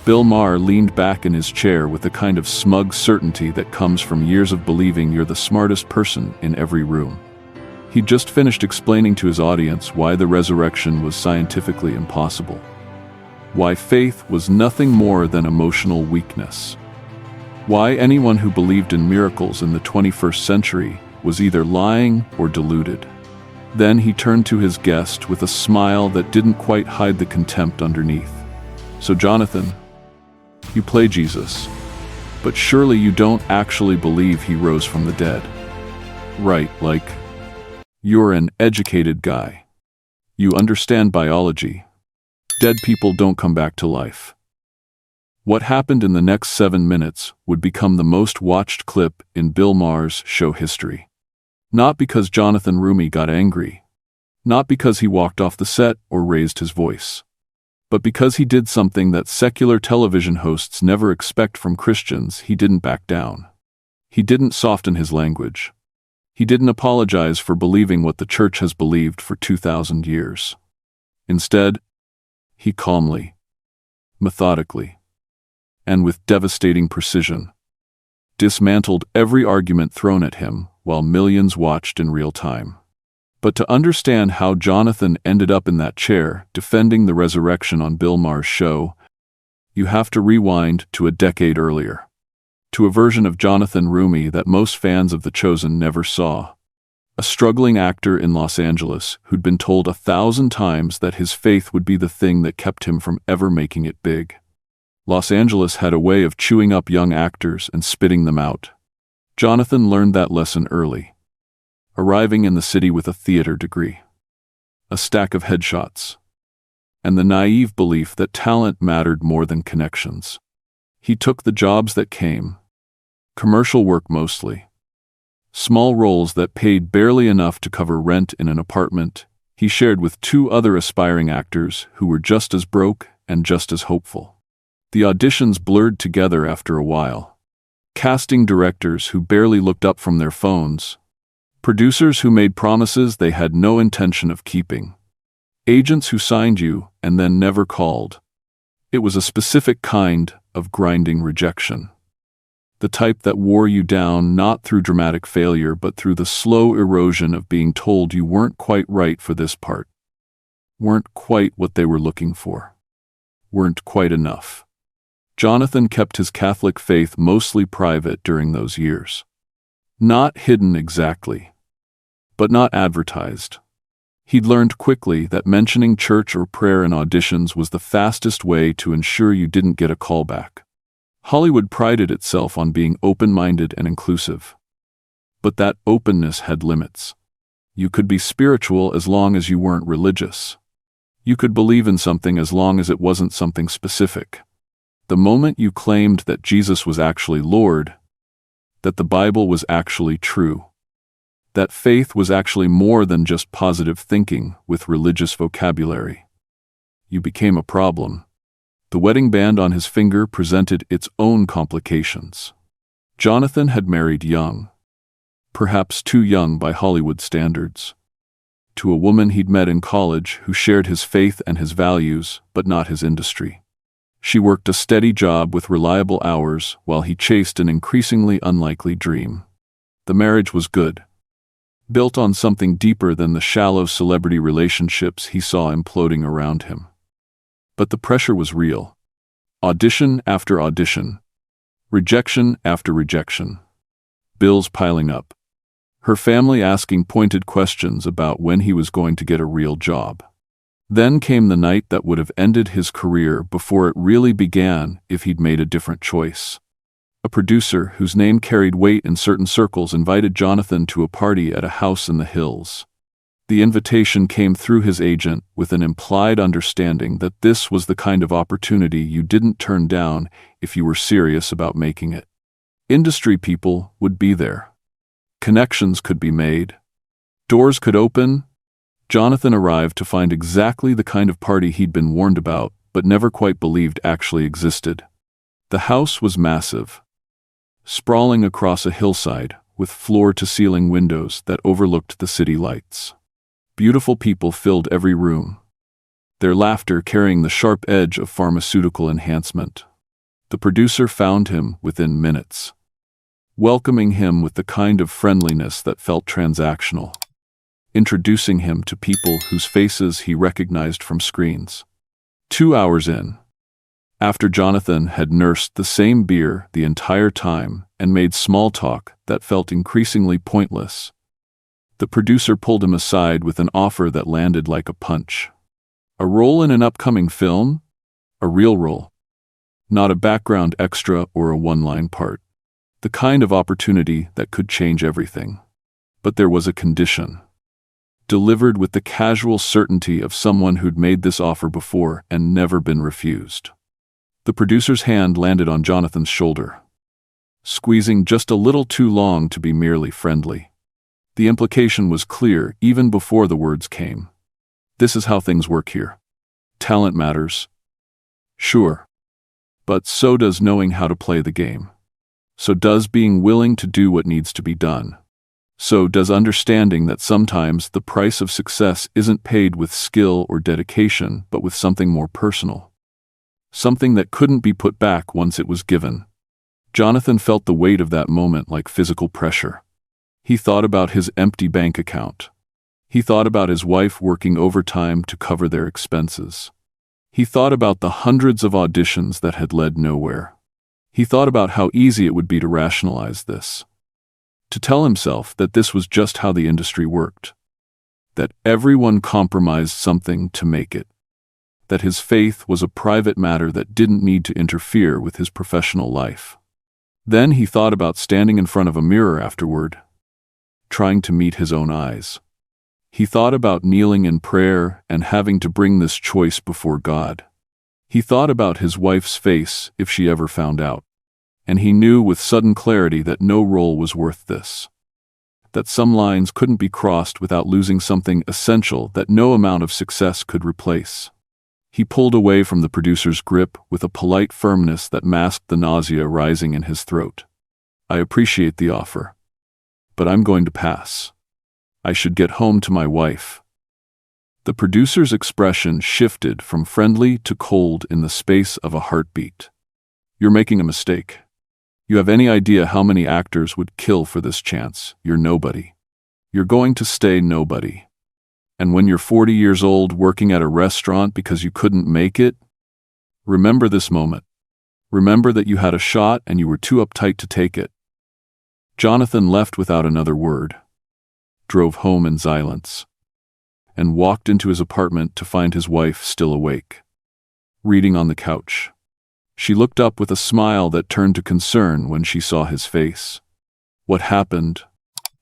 Bill Maher leaned back in his chair with the kind of smug certainty that comes from years of believing you're the smartest person in every room. He'd just finished explaining to his audience why the resurrection was scientifically impossible. Why faith was nothing more than emotional weakness. Why anyone who believed in miracles in the 21st century was either lying or deluded. Then he turned to his guest with a smile that didn't quite hide the contempt underneath. "So Jonathan, you play Jesus, but surely you don't actually believe he rose from the dead. Right, like, you're an educated guy. You understand biology. Dead people don't come back to life." What happened in the next 7 minutes would become the most watched clip in Bill Maher's show history. Not because Jonathan Roumie got angry. Not because he walked off the set or raised his voice. But because he did something that secular television hosts never expect from Christians. He didn't back down. He didn't soften his language. He didn't apologize for believing what the church has believed for 2,000 years. Instead, he calmly, methodically, and with devastating precision, dismantled every argument thrown at him while millions watched in real time. But to understand how Jonathan ended up in that chair defending the resurrection on Bill Maher's show, you have to rewind to a decade earlier, to a version of Jonathan Roumie that most fans of The Chosen never saw. A struggling actor in Los Angeles who'd been told 1,000 times that his faith would be the thing that kept him from ever making it big. Los Angeles had a way of chewing up young actors and spitting them out. Jonathan learned that lesson early, arriving in the city with a theater degree, a stack of headshots, and the naive belief that talent mattered more than connections. He took the jobs that came, commercial work mostly, small roles that paid barely enough to cover rent in an apartment he shared with 2 other aspiring actors who were just as broke and just as hopeful. The auditions blurred together after a while. Casting directors who barely looked up from their phones, producers who made promises they had no intention of keeping, agents who signed you and then never called. It was a specific kind of grinding rejection. The type that wore you down not through dramatic failure but through the slow erosion of being told you weren't quite right for this part, weren't quite what they were looking for, weren't quite enough. Jonathan kept his Catholic faith mostly private during those years. Not hidden exactly, but not advertised. He'd learned quickly that mentioning church or prayer in auditions was the fastest way to ensure you didn't get a callback. Hollywood prided itself on being open-minded and inclusive. But that openness had limits. You could be spiritual as long as you weren't religious. You could believe in something as long as it wasn't something specific. The moment you claimed that Jesus was actually Lord, that the Bible was actually true, that faith was actually more than just positive thinking with religious vocabulary, you became a problem. The wedding band on his finger presented its own complications. Jonathan had married young, perhaps too young by Hollywood standards, to a woman he'd met in college who shared his faith and his values, but not his industry. She worked a steady job with reliable hours while he chased an increasingly unlikely dream. The marriage was good, built on something deeper than the shallow celebrity relationships he saw imploding around him. But the pressure was real. Audition after audition, rejection after rejection, bills piling up, her family asking pointed questions about when he was going to get a real job. Then came the night that would have ended his career before it really began if he'd made a different choice. A producer whose name carried weight in certain circles invited Jonathan to a party at a house in the hills. The invitation came through his agent with an implied understanding that this was the kind of opportunity you didn't turn down if you were serious about making it. Industry people would be there. Connections could be made. Doors could open. Jonathan arrived to find exactly the kind of party he'd been warned about, but never quite believed actually existed. The house was massive, sprawling across a hillside with floor-to-ceiling windows that overlooked the city lights. Beautiful people filled every room, their laughter carrying the sharp edge of pharmaceutical enhancement. The producer found him within minutes, welcoming him with the kind of friendliness that felt transactional, introducing him to people whose faces he recognized from screens. 2 hours in, after Jonathan had nursed the same beer the entire time and made small talk that felt increasingly pointless, the producer pulled him aside with an offer that landed like a punch. A role in an upcoming film? A real role. Not a background extra or a one-line part. The kind of opportunity that could change everything. But there was a condition. Delivered with the casual certainty of someone who'd made this offer before and never been refused. The producer's hand landed on Jonathan's shoulder, squeezing just a little too long to be merely friendly. The implication was clear even before the words came. This is how things work here. Talent matters. Sure. But so does knowing how to play the game. So does being willing to do what needs to be done. So does understanding that sometimes the price of success isn't paid with skill or dedication, but with something more personal. Something that couldn't be put back once it was given. Jonathan felt the weight of that moment like physical pressure. He thought about his empty bank account. He thought about his wife working overtime to cover their expenses. He thought about the hundreds of auditions that had led nowhere. He thought about how easy it would be to rationalize this. To tell himself that this was just how the industry worked. That everyone compromised something to make it. That his faith was a private matter that didn't need to interfere with his professional life. Then he thought about standing in front of a mirror afterward, trying to meet his own eyes. He thought about kneeling in prayer and having to bring this choice before God. He thought about his wife's face if she ever found out. And he knew with sudden clarity that no role was worth this. That some lines couldn't be crossed without losing something essential that no amount of success could replace. He pulled away from the producer's grip with a polite firmness that masked the nausea rising in his throat. I appreciate the offer. But I'm going to pass. I should get home to my wife. The producer's expression shifted from friendly to cold in the space of a heartbeat. You're making a mistake. You have any idea how many actors would kill for this chance? You're nobody. You're going to stay nobody. And when you're 40 years old working at a restaurant because you couldn't make it, remember this moment. Remember that you had a shot and you were too uptight to take it. Jonathan left without another word, drove home in silence, and walked into his apartment to find his wife still awake, reading on the couch. She looked up with a smile that turned to concern when she saw his face. What happened?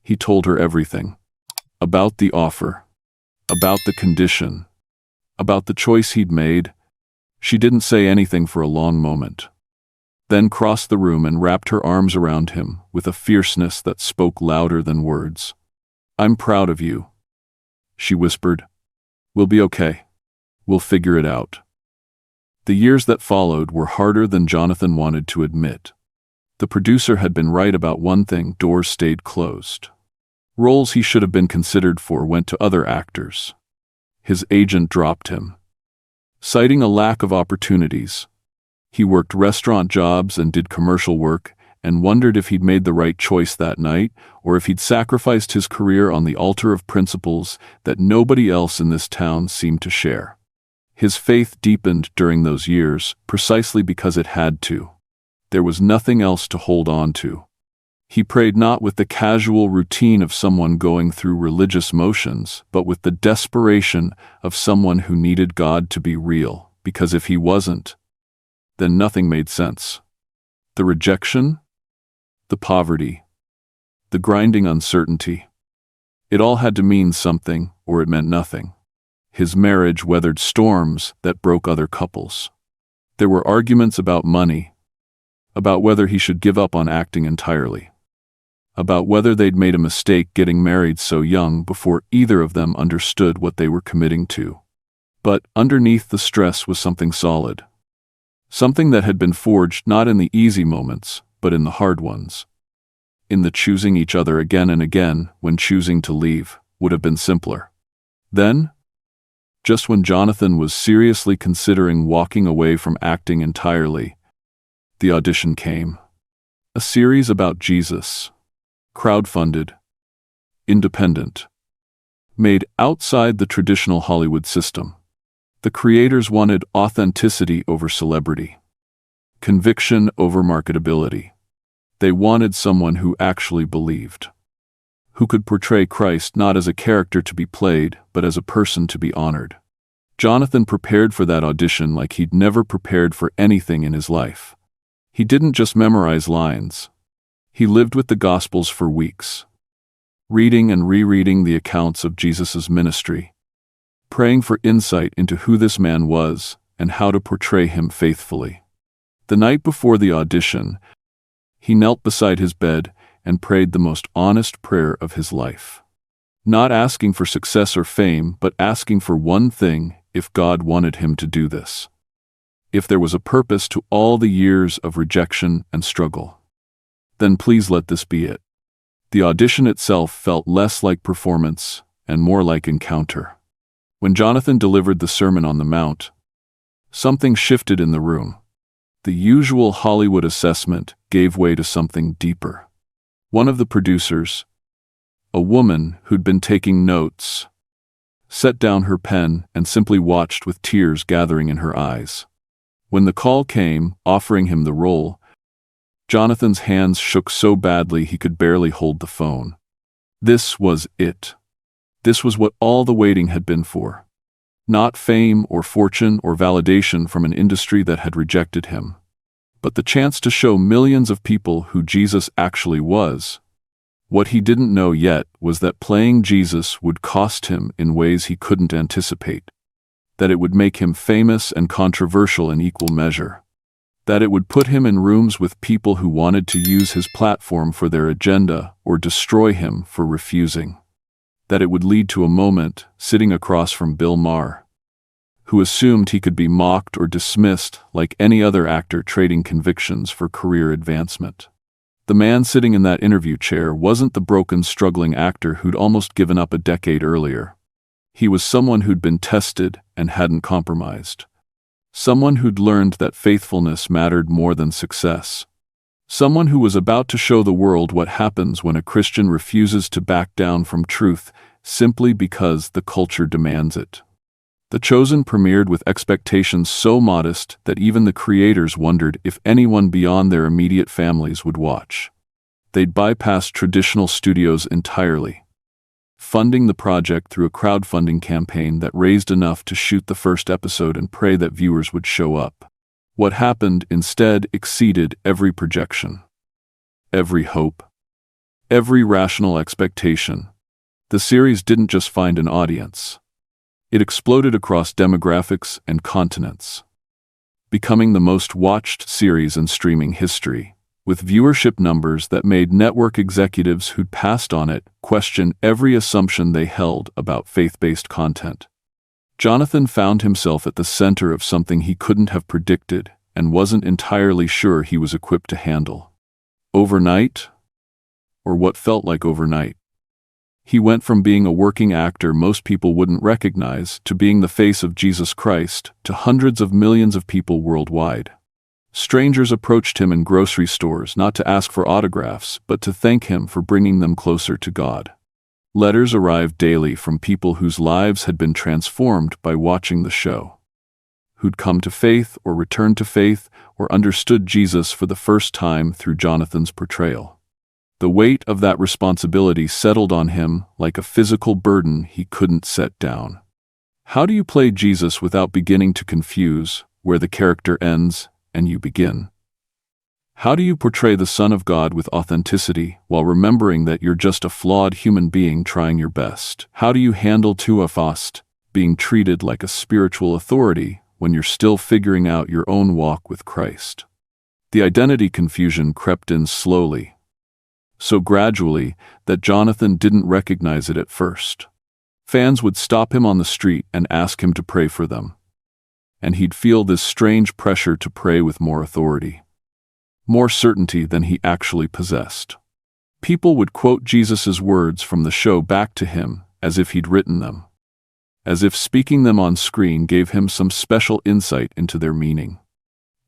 He told her everything. About the offer. About the condition. About the choice he'd made. She didn't say anything for a long moment. Then crossed the room and wrapped her arms around him with a fierceness that spoke louder than words. I'm proud of you, she whispered. We'll be okay. We'll figure it out. The years that followed were harder than Jonathan wanted to admit. The producer had been right about one thing: doors stayed closed. Roles he should have been considered for went to other actors. His agent dropped him, citing a lack of opportunities. He worked restaurant jobs and did commercial work, and wondered if he'd made the right choice that night, or if he'd sacrificed his career on the altar of principles that nobody else in this town seemed to share. His faith deepened during those years, precisely because it had to. There was nothing else to hold on to. He prayed not with the casual routine of someone going through religious motions, but with the desperation of someone who needed God to be real, because if he wasn't, then nothing made sense. The rejection, the poverty, the grinding uncertainty. It all had to mean something, or it meant nothing. His marriage weathered storms that broke other couples. There were arguments about money, about whether he should give up on acting entirely, about whether they'd made a mistake getting married so young before either of them understood what they were committing to. But underneath the stress was something solid. Something that had been forged not in the easy moments, but in the hard ones. In the choosing each other again and again when choosing to leave would have been simpler. Then, just when Jonathan was seriously considering walking away from acting entirely, The audition came. A series about Jesus. Crowdfunded. Independent. Made outside the traditional Hollywood system. The creators wanted authenticity over celebrity. Conviction over marketability. They wanted someone who actually believed. Who could portray Christ not as a character to be played, but as a person to be honored. Jonathan prepared for that audition like he'd never prepared for anything in his life. He didn't just memorize lines. He lived with the Gospels for weeks, reading and rereading the accounts of Jesus' ministry, praying for insight into who this man was and how to portray him faithfully. The night before the audition, he knelt beside his bed and prayed the most honest prayer of his life. Not asking for success or fame, but asking for one thing: if God wanted him to do this. If there was a purpose to all the years of rejection and struggle, then please let this be it. The audition itself felt less like performance and more like encounter. When Jonathan delivered the Sermon on the Mount, something shifted in the room. The usual Hollywood assessment gave way to something deeper. One of the producers, a woman who'd been taking notes, set down her pen and simply watched with tears gathering in her eyes. When the call came, offering him the role, Jonathan's hands shook so badly he could barely hold the phone. This was it. This was what all the waiting had been for. Not fame or fortune or validation from an industry that had rejected him, but the chance to show millions of people who Jesus actually was. What he didn't know yet was that playing Jesus would cost him in ways he couldn't anticipate. That it would make him famous and controversial in equal measure. That it would put him in rooms with people who wanted to use his platform for their agenda or destroy him for refusing. That it would lead to a moment, sitting across from Bill Maher, who assumed he could be mocked or dismissed like any other actor trading convictions for career advancement. The man sitting in that interview chair wasn't the broken, struggling actor who'd almost given up a decade earlier. He was someone who'd been tested and hadn't compromised. Someone who'd learned that faithfulness mattered more than success. Someone who was about to show the world what happens when a Christian refuses to back down from truth simply because the culture demands it. The Chosen premiered with expectations so modest that even the creators wondered if anyone beyond their immediate families would watch. They'd bypassed traditional studios entirely, funding the project through a crowdfunding campaign that raised enough to shoot the first episode and pray that viewers would show up. What happened instead exceeded every projection, every hope, every rational expectation. The series didn't just find an audience. It exploded across demographics and continents, becoming the most watched series in streaming history, with viewership numbers that made network executives who'd passed on it question every assumption they held about faith-based content. Jonathan found himself at the center of something he couldn't have predicted and wasn't entirely sure he was equipped to handle. Overnight, or what felt like overnight, he went from being a working actor most people wouldn't recognize to being the face of Jesus Christ to hundreds of millions of people worldwide. Strangers approached him in grocery stores not to ask for autographs, but to thank him for bringing them closer to God. Letters arrived daily from people whose lives had been transformed by watching the show, who'd come to faith or returned to faith or understood Jesus for the first time through Jonathan's portrayal. The weight of that responsibility settled on him like a physical burden he couldn't set down. How do you play Jesus without beginning to confuse where the character ends and you begin? How do you portray the Son of God with authenticity while remembering that you're just a flawed human being trying your best? How do you handle atheist, being treated like a spiritual authority when you're still figuring out your own walk with Christ? The identity confusion crept in slowly, so gradually that Jonathan didn't recognize it at first. Fans would stop him on the street and ask him to pray for them, and he'd feel this strange pressure to pray with more authority, more certainty than he actually possessed. People would quote Jesus' words from the show back to him as if he'd written them, as if speaking them on screen gave him some special insight into their meaning.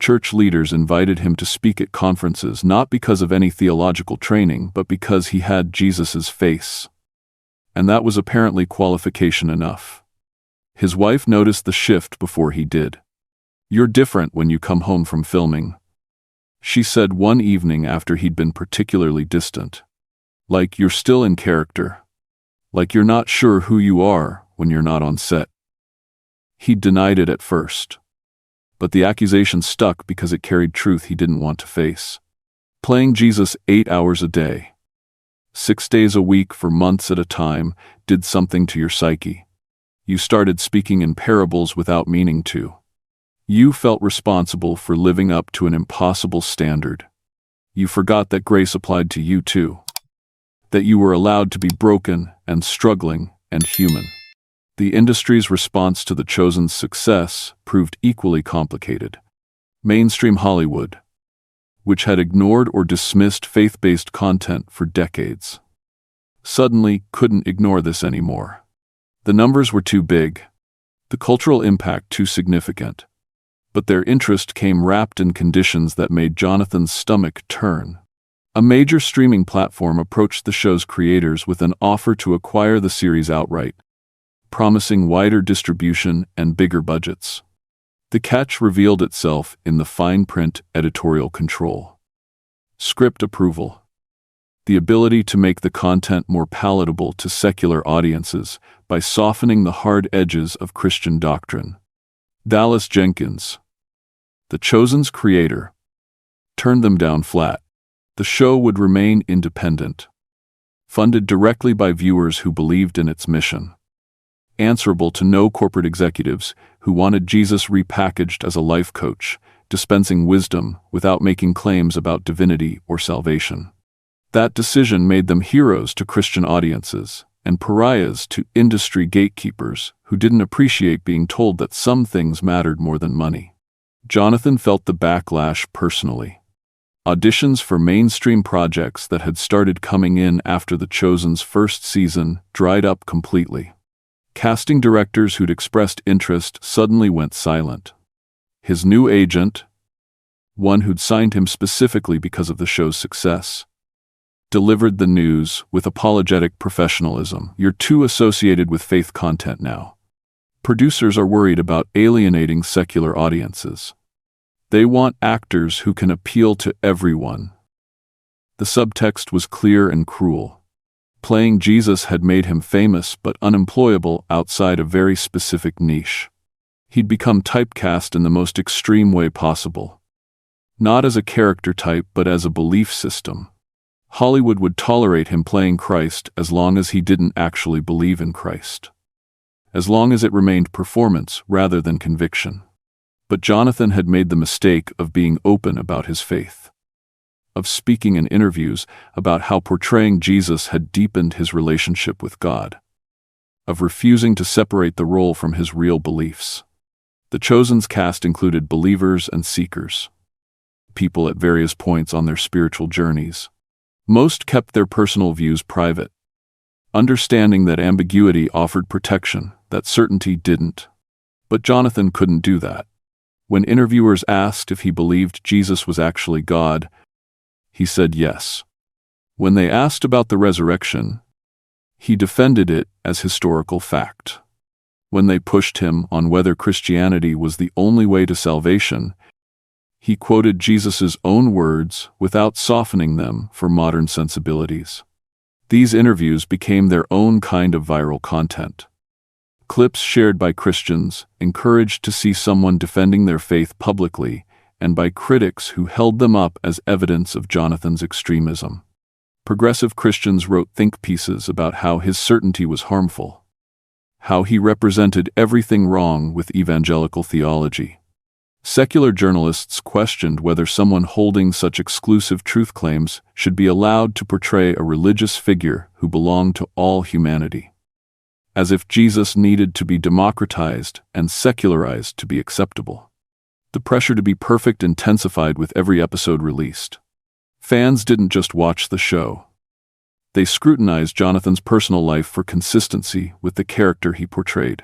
Church leaders invited him to speak at conferences not because of any theological training, but because he had Jesus's face. And that was apparently qualification enough. His wife noticed the shift before he did. "You're different when you come home from filming," she said one evening after he'd been particularly distant. "Like you're still in character. Like you're not sure who you are when you're not on set." He denied it at first, but the accusation stuck because it carried truth he didn't want to face. Playing Jesus 8 hours a day, 6 days a week for months at a time, did something to your psyche. You started speaking in parables without meaning to. You felt responsible for living up to an impossible standard. You forgot that grace applied to you too. That you were allowed to be broken and struggling and human. The industry's response to The Chosen's success proved equally complicated. Mainstream Hollywood, which had ignored or dismissed faith-based content for decades, suddenly couldn't ignore this anymore. The numbers were too big, the cultural impact too significant, but their interest came wrapped in conditions that made Jonathan's stomach turn. A major streaming platform approached the show's creators with an offer to acquire the series outright, promising wider distribution and bigger budgets. The catch revealed itself in the fine print editorial control. Script approval. The ability to make the content more palatable to secular audiences by softening the hard edges of Christian doctrine. Dallas Jenkins, The Chosen's creator, turned them down flat. The show would remain independent, funded directly by viewers who believed in its mission, answerable to no corporate executives who wanted Jesus repackaged as a life coach, dispensing wisdom without making claims about divinity or salvation. That decision made them heroes to Christian audiences and pariahs to industry gatekeepers who didn't appreciate being told that some things mattered more than money. Jonathan felt the backlash personally. Auditions for mainstream projects that had started coming in after The Chosen's first season dried up completely. Casting directors who'd expressed interest suddenly went silent. His new agent, one who'd signed him specifically because of the show's success, delivered the news with apologetic professionalism. "You're too associated with faith content now. Producers are worried about alienating secular audiences. They want actors who can appeal to everyone." The subtext was clear and cruel. Playing Jesus had made him famous but unemployable outside a very specific niche. He'd become typecast in the most extreme way possible. Not as a character type but as a belief system. Hollywood would tolerate him playing Christ as long as he didn't actually believe in Christ. As long as it remained performance rather than conviction. But Jonathan had made the mistake of being open about his faith, of speaking in interviews about how portraying Jesus had deepened his relationship with God, of refusing to separate the role from his real beliefs. The Chosen's cast included believers and seekers, people at various points on their spiritual journeys. Most kept their personal views private, understanding that ambiguity offered protection, that certainty didn't. But Jonathan couldn't do that. When interviewers asked if he believed Jesus was actually God, he said yes. When they asked about the resurrection, he defended it as historical fact. When they pushed him on whether Christianity was the only way to salvation, he quoted Jesus' own words without softening them for modern sensibilities. These interviews became their own kind of viral content. Clips shared by Christians, encouraged to see someone defending their faith publicly, and by critics who held them up as evidence of Jonathan's extremism. Progressive Christians wrote think pieces about how his certainty was harmful, how he represented everything wrong with evangelical theology. Secular journalists questioned whether someone holding such exclusive truth claims should be allowed to portray a religious figure who belonged to all humanity. As if Jesus needed to be democratized and secularized to be acceptable. The pressure to be perfect intensified with every episode released. Fans didn't just watch the show. They scrutinized Jonathan's personal life for consistency with the character he portrayed.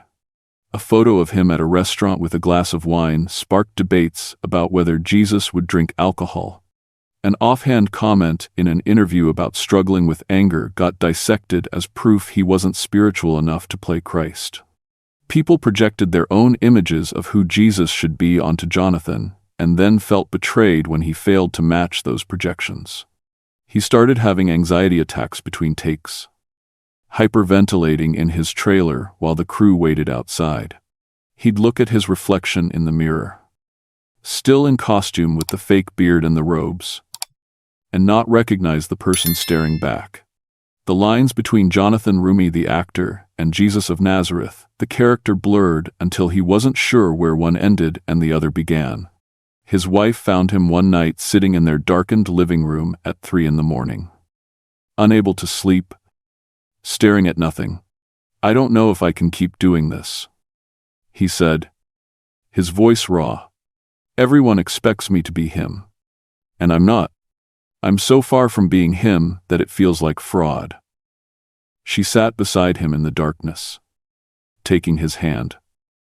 A photo of him at a restaurant with a glass of wine sparked debates about whether Jesus would drink alcohol. An offhand comment in an interview about struggling with anger got dissected as proof he wasn't spiritual enough to play Christ. People projected their own images of who Jesus should be onto Jonathan, and then felt betrayed when he failed to match those projections. He started having anxiety attacks between takes, hyperventilating in his trailer while the crew waited outside. He'd look at his reflection in the mirror, still in costume with the fake beard and the robes, and not recognize the person staring back. The lines between Jonathan Roumie the actor and Jesus of Nazareth, the character, blurred until he wasn't sure where one ended and the other began. His wife found him one night sitting in their darkened living room at 3 a.m, unable to sleep, staring at nothing. "I don't know if I can keep doing this," he said, his voice raw. "Everyone expects me to be him. And I'm not. I'm so far from being him that it feels like fraud." She sat beside him in the darkness, taking his hand.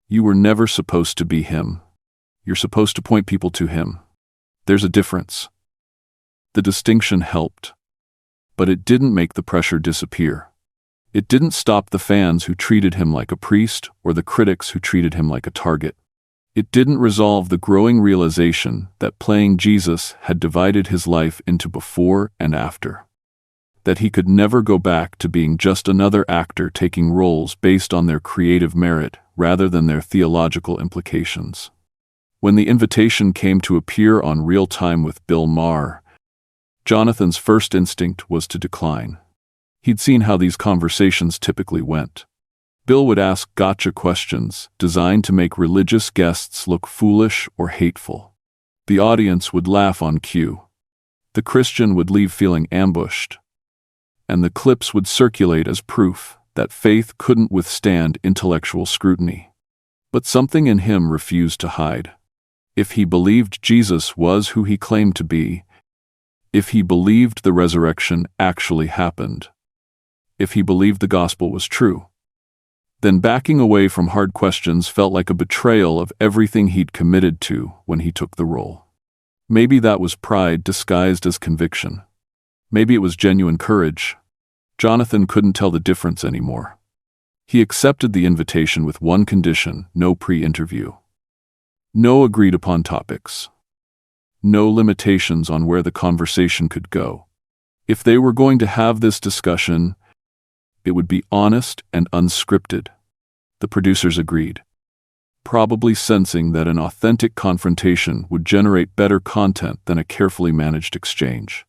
"You were never supposed to be him. You're supposed to point people to him. There's a difference." The distinction helped, but it didn't make the pressure disappear. It didn't stop the fans who treated him like a priest or the critics who treated him like a target. It didn't resolve the growing realization that playing Jesus had divided his life into before and after. That he could never go back to being just another actor taking roles based on their creative merit rather than their theological implications. When the invitation came to appear on Real Time with Bill Maher, Jonathan's first instinct was to decline. He'd seen how these conversations typically went. Bill would ask gotcha questions designed to make religious guests look foolish or hateful. The audience would laugh on cue. The Christian would leave feeling ambushed. And the clips would circulate as proof that faith couldn't withstand intellectual scrutiny. But something in him refused to hide. If he believed Jesus was who he claimed to be, if he believed the resurrection actually happened, if he believed the gospel was true, then backing away from hard questions felt like a betrayal of everything he'd committed to when he took the role. Maybe that was pride disguised as conviction. Maybe it was genuine courage. Jonathan couldn't tell the difference anymore. He accepted the invitation with one condition: no pre-interview. No agreed-upon topics. No limitations on where the conversation could go. If they were going to have this discussion, it would be honest and unscripted. The producers agreed, probably sensing that an authentic confrontation would generate better content than a carefully managed exchange.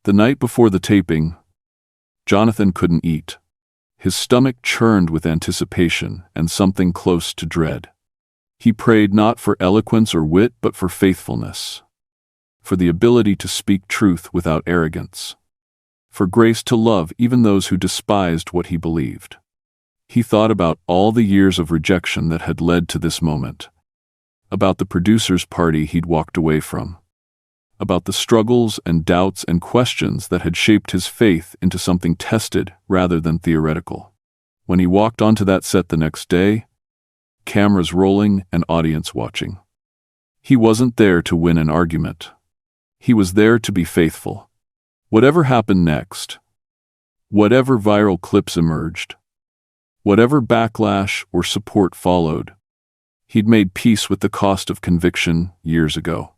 The night before the taping, Jonathan couldn't eat. His stomach churned with anticipation and something close to dread. He prayed not for eloquence or wit, but for faithfulness, for the ability to speak truth without arrogance, for grace to love even those who despised what he believed. He thought about all the years of rejection that had led to this moment, about the producer's party he'd walked away from, about the struggles and doubts and questions that had shaped his faith into something tested rather than theoretical. When he walked onto that set the next day, cameras rolling and audience watching, he wasn't there to win an argument. He was there to be faithful. Whatever happened next, whatever viral clips emerged, whatever backlash or support followed, he'd made peace with the cost of conviction years ago.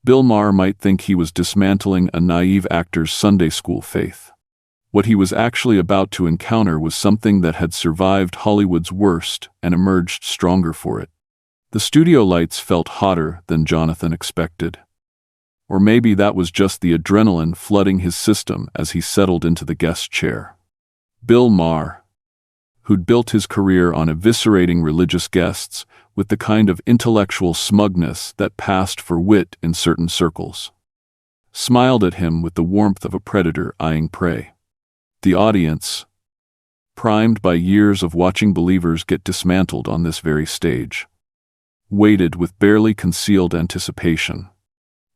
Bill Maher might think he was dismantling a naive actor's Sunday school faith. What he was actually about to encounter was something that had survived Hollywood's worst and emerged stronger for it. The studio lights felt hotter than Jonathan expected. Or maybe that was just the adrenaline flooding his system as he settled into the guest chair. Bill Maher, who'd built his career on eviscerating religious guests with the kind of intellectual smugness that passed for wit in certain circles, smiled at him with the warmth of a predator eyeing prey. The audience, primed by years of watching believers get dismantled on this very stage, waited with barely concealed anticipation.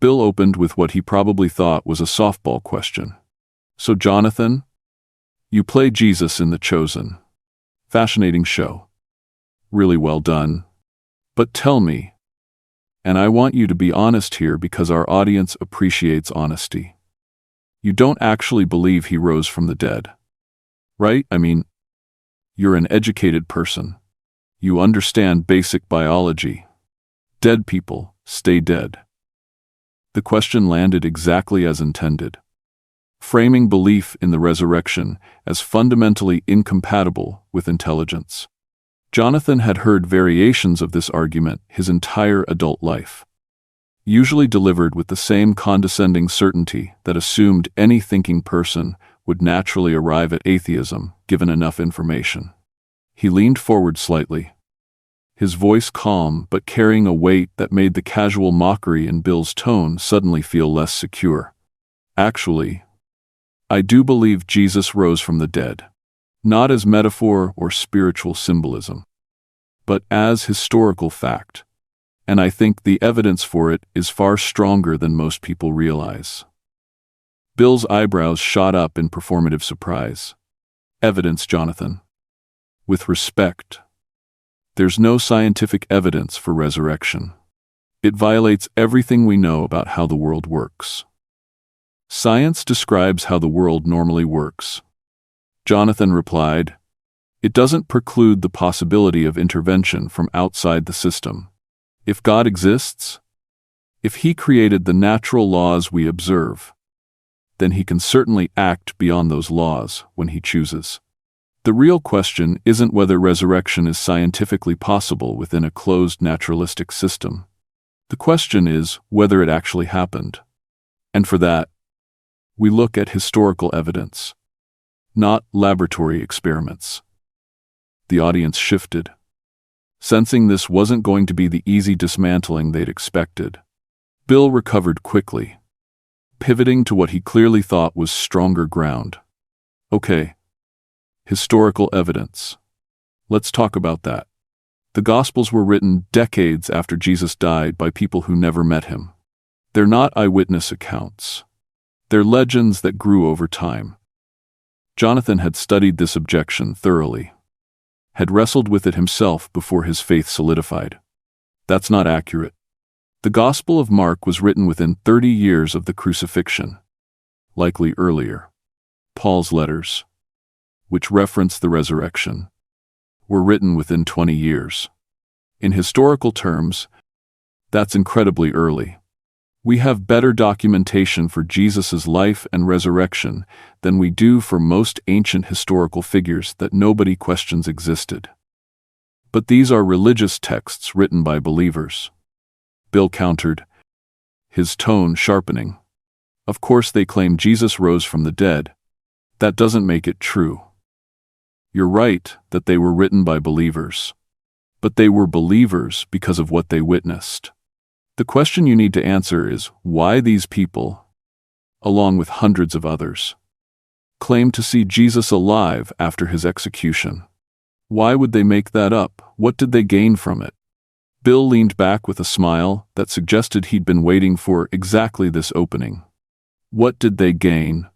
Bill opened with what he probably thought was a softball question. "So Jonathan, you play Jesus in The Chosen. Fascinating show. Really well done. But tell me, and I want you to be honest here because our audience appreciates honesty. You don't actually believe he rose from the dead, right? I mean, you're an educated person. You understand basic biology. Dead people stay dead. The question landed exactly as intended, framing belief in the resurrection as fundamentally incompatible with intelligence. Jonathan had heard variations of this argument his entire adult life, usually delivered with the same condescending certainty that assumed any thinking person would naturally arrive at atheism given enough information. He leaned forward slightly, his voice calm but carrying a weight that made the casual mockery in Bill's tone suddenly feel less secure. Actually, I do believe Jesus rose from the dead, not as metaphor or spiritual symbolism, but as historical fact, and I think the evidence for it is far stronger than most people realize. Bill's eyebrows shot up in performative surprise. Evidence, Jonathan. With respect, there's no scientific evidence for resurrection. It violates everything we know about how the world works. Science describes how the world normally works. Jonathan replied, it doesn't preclude the possibility of intervention from outside the system. If God exists, if he created the natural laws we observe, then he can certainly act beyond those laws when he chooses. The real question isn't whether resurrection is scientifically possible within a closed naturalistic system. The question is whether it actually happened. And for that, we look at historical evidence, not laboratory experiments. The audience shifted, sensing this wasn't going to be the easy dismantling they'd expected. Bill recovered quickly, pivoting to what he clearly thought was stronger ground. Okay, historical evidence. Let's talk about that. The Gospels were written decades after Jesus died by people who never met him. They're not eyewitness accounts. They're legends that grew over time. Jonathan had studied this objection thoroughly, had wrestled with it himself before his faith solidified. That's not accurate. The Gospel of Mark was written within 30 years of the crucifixion, likely earlier. Paul's letters, which reference the resurrection, were written within 20 years. In historical terms, that's incredibly early. We have better documentation for Jesus' life and resurrection than we do for most ancient historical figures that nobody questions existed. But these are religious texts written by believers. Bill countered, his tone sharpening. Of course they claim Jesus rose from the dead. That doesn't make it true. You're right that they were written by believers. But they were believers because of what they witnessed. The question you need to answer is why these people, along with hundreds of others, claim to see Jesus alive after his execution. Why would they make that up? What did they gain from it? Bill leaned back with a smile that suggested he'd been waiting for exactly this opening. What did they gain?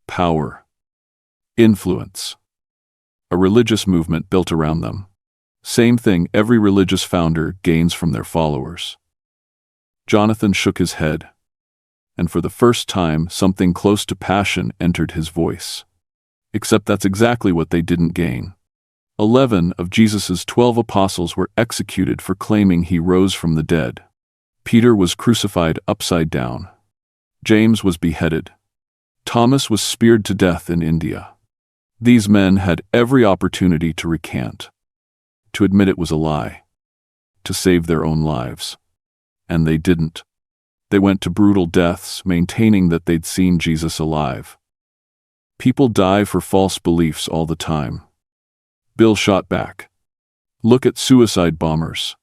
Power. Influence. A religious movement built around them. Same thing every religious founder gains from their followers. Jonathan shook his head, and for the first time something close to passion entered his voice. Except that's exactly what they didn't gain. 11 of Jesus' 12 apostles were executed for claiming he rose from the dead. Peter was crucified upside down. James was beheaded. Thomas was speared to death in India. These men had every opportunity to recant, to admit it was a lie, to save their own lives. And they didn't. They went to brutal deaths, maintaining that they'd seen Jesus alive. People die for false beliefs all the time. Bill shot back. Look at suicide bombers.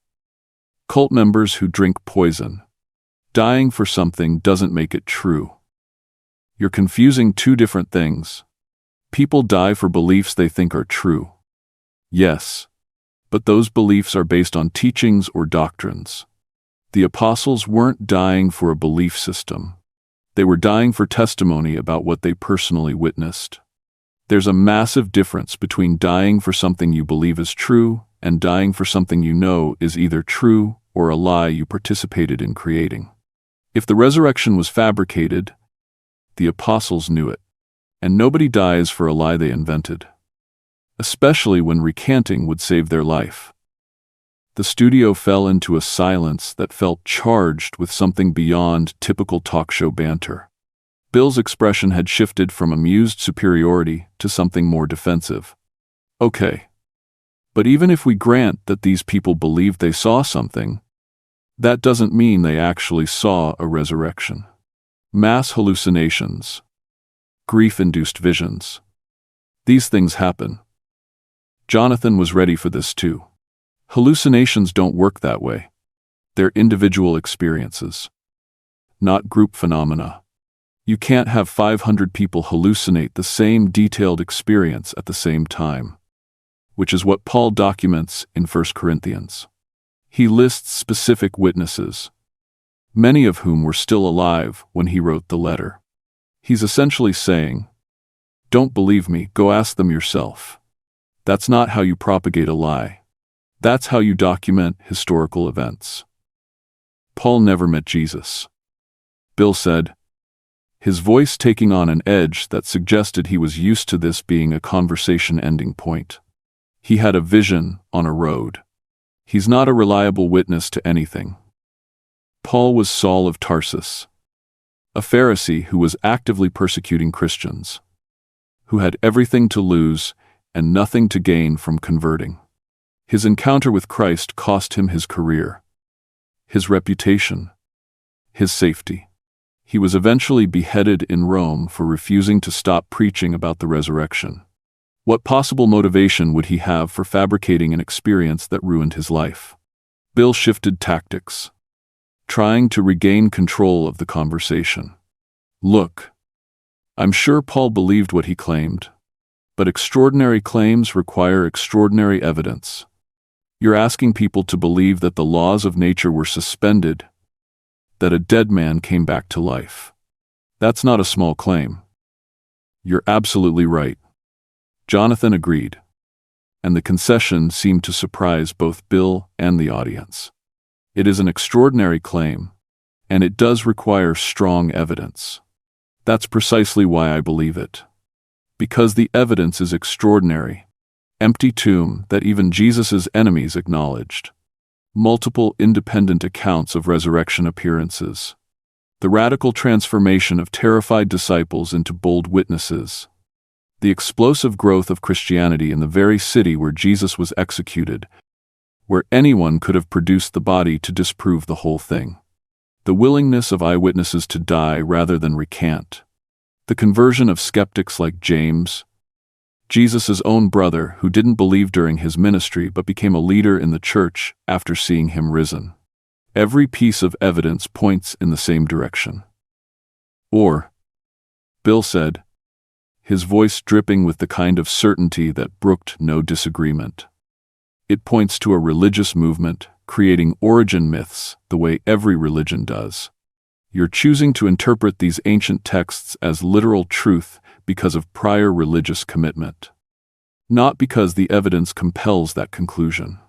Cult members who drink poison. Dying for something doesn't make it true. You're confusing two different things. People die for beliefs they think are true. Yes, but those beliefs are based on teachings or doctrines. The apostles weren't dying for a belief system. They were dying for testimony about what they personally witnessed. There's a massive difference between dying for something you believe is true and dying for something you know is either true or a lie you participated in creating. If the resurrection was fabricated, the apostles knew it, and nobody dies for a lie they invented, especially when recanting would save their life. The studio fell into a silence that felt charged with something beyond typical talk show banter. Bill's expression had shifted from amused superiority to something more defensive. Okay. But even if we grant that these people believed they saw something, that doesn't mean they actually saw a resurrection. Mass hallucinations, grief-induced visions. These things happen. Jonathan was ready for this too. Hallucinations don't work that way. They're individual experiences, not group phenomena. You can't have 500 people hallucinate the same detailed experience at the same time, which is what Paul documents in 1 Corinthians. He lists specific witnesses, many of whom were still alive when he wrote the letter. He's essentially saying, "Don't believe me, go ask them yourself." That's not how you propagate a lie. That's how you document historical events. Paul never met Jesus, Bill said, his voice taking on an edge that suggested he was used to this being a conversation ending point. He had a vision on a road. He's not a reliable witness to anything. Paul was Saul of Tarsus, a Pharisee who was actively persecuting Christians, who had everything to lose and nothing to gain from converting. His encounter with Christ cost him his career, his reputation, his safety. He was eventually beheaded in Rome for refusing to stop preaching about the resurrection. What possible motivation would he have for fabricating an experience that ruined his life? Bill shifted tactics, trying to regain control of the conversation. Look, I'm sure Paul believed what he claimed, but extraordinary claims require extraordinary evidence. You're asking people to believe that the laws of nature were suspended, that a dead man came back to life. That's not a small claim. You're absolutely right. Jonathan agreed, and the concession seemed to surprise both Bill and the audience. It is an extraordinary claim, and it does require strong evidence. That's precisely why I believe it. Because the evidence is extraordinary. Empty tomb that even Jesus' enemies acknowledged. Multiple independent accounts of resurrection appearances. The radical transformation of terrified disciples into bold witnesses. The explosive growth of Christianity in the very city where Jesus was executed, where anyone could have produced the body to disprove the whole thing. The willingness of eyewitnesses to die rather than recant. The conversion of skeptics like James, Jesus' own brother who didn't believe during his ministry but became a leader in the church after seeing him risen. Every piece of evidence points in the same direction. Or, Bill said, his voice dripping with the kind of certainty that brooked no disagreement. It points to a religious movement, creating origin myths the way every religion does. You're choosing to interpret these ancient texts as literal truth because of prior religious commitment, not because the evidence compels that conclusion.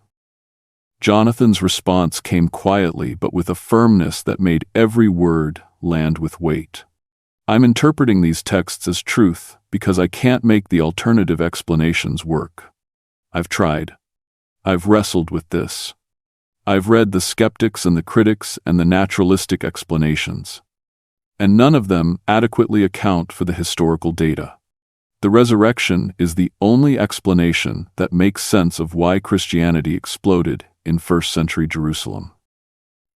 Jonathan's response came quietly but with a firmness that made every word land with weight. I'm interpreting these texts as truth because I can't make the alternative explanations work. I've tried. I've wrestled with this. I've read the skeptics and the critics and the naturalistic explanations, and none of them adequately account for the historical data. The resurrection is the only explanation that makes sense of why Christianity exploded in first-century Jerusalem.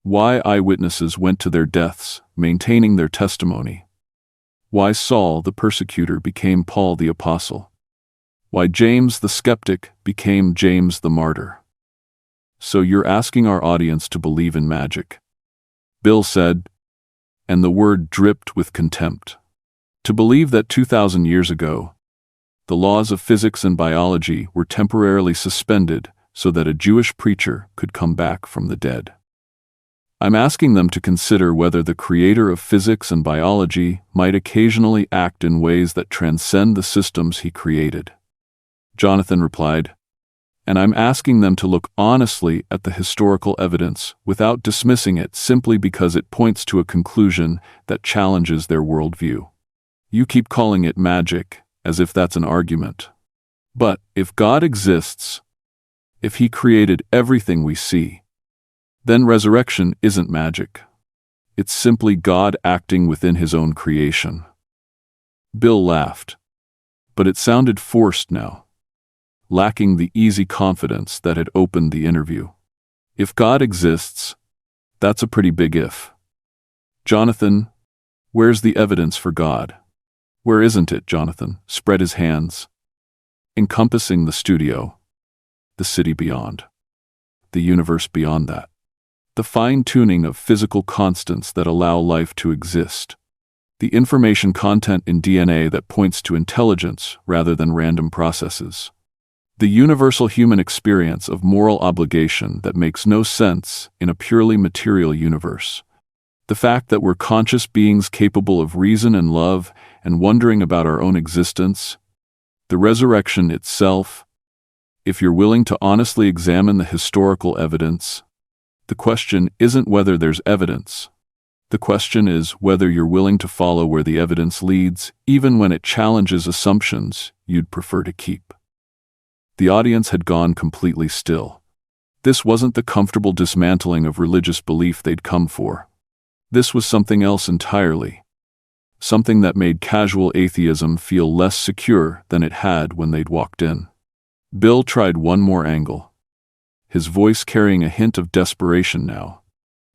Why eyewitnesses went to their deaths, maintaining their testimony. Why Saul the persecutor became Paul the apostle. Why James the skeptic became James the martyr. So you're asking our audience to believe in magic, Bill said, and the word dripped with contempt. To believe that 2,000 years ago, the laws of physics and biology were temporarily suspended so that a Jewish preacher could come back from the dead. I'm asking them to consider whether the creator of physics and biology might occasionally act in ways that transcend the systems he created. Jonathan replied, And I'm asking them to look honestly at the historical evidence without dismissing it simply because it points to a conclusion that challenges their worldview. You keep calling it magic, as if that's an argument. But if God exists, if He created everything we see, then resurrection isn't magic. It's simply God acting within His own creation. Bill laughed, but it sounded forced now, lacking the easy confidence that had opened the interview. If God exists, that's a pretty big if. Jonathan, where's the evidence for God? Where isn't it? Jonathan spread his hands, encompassing the studio, the city beyond, the universe beyond that, the fine-tuning of physical constants that allow life to exist, the information content in DNA that points to intelligence rather than random processes, the universal human experience of moral obligation that makes no sense in a purely material universe, the fact that we're conscious beings capable of reason and love and wondering about our own existence, the resurrection itself. If you're willing to honestly examine the historical evidence, the question isn't whether there's evidence. The question is whether you're willing to follow where the evidence leads, even when it challenges assumptions you'd prefer to keep. The audience had gone completely still. This wasn't the comfortable dismantling of religious belief they'd come for. This was something else entirely. Something that made casual atheism feel less secure than it had when they'd walked in. Bill tried one more angle, his voice carrying a hint of desperation now.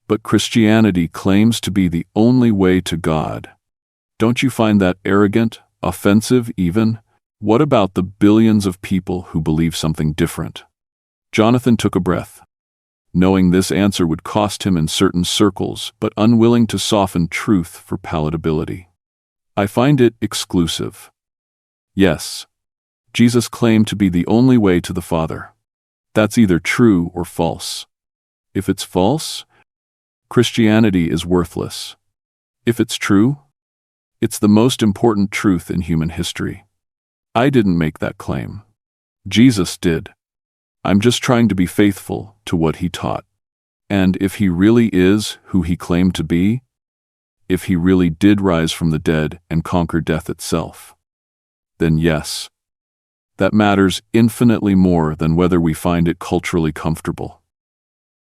But Christianity claims to be the only way to God. Don't you find that arrogant, offensive even? What about the billions of people who believe something different? Jonathan took a breath, knowing this answer would cost him in certain circles, but unwilling to soften truth for palatability. I find it exclusive. Yes, Jesus claimed to be the only way to the Father. That's either true or false. If it's false, Christianity is worthless. If it's true, it's the most important truth in human history. I didn't make that claim. Jesus did. I'm just trying to be faithful to what He taught. And if He really is who He claimed to be, if He really did rise from the dead and conquer death itself, then yes, that matters infinitely more than whether we find it culturally comfortable.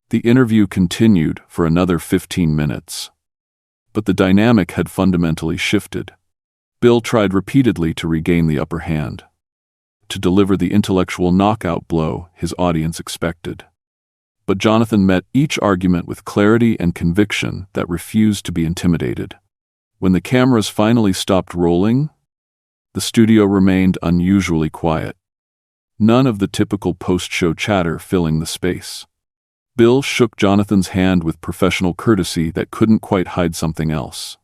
The interview continued for another 15 minutes. But the dynamic had fundamentally shifted. Bill tried repeatedly to regain the upper hand, to deliver the intellectual knockout blow his audience expected. But Jonathan met each argument with clarity and conviction that refused to be intimidated. When the cameras finally stopped rolling, the studio remained unusually quiet. None of the typical post-show chatter filling the space. Bill shook Jonathan's hand with professional courtesy that couldn't quite hide something else.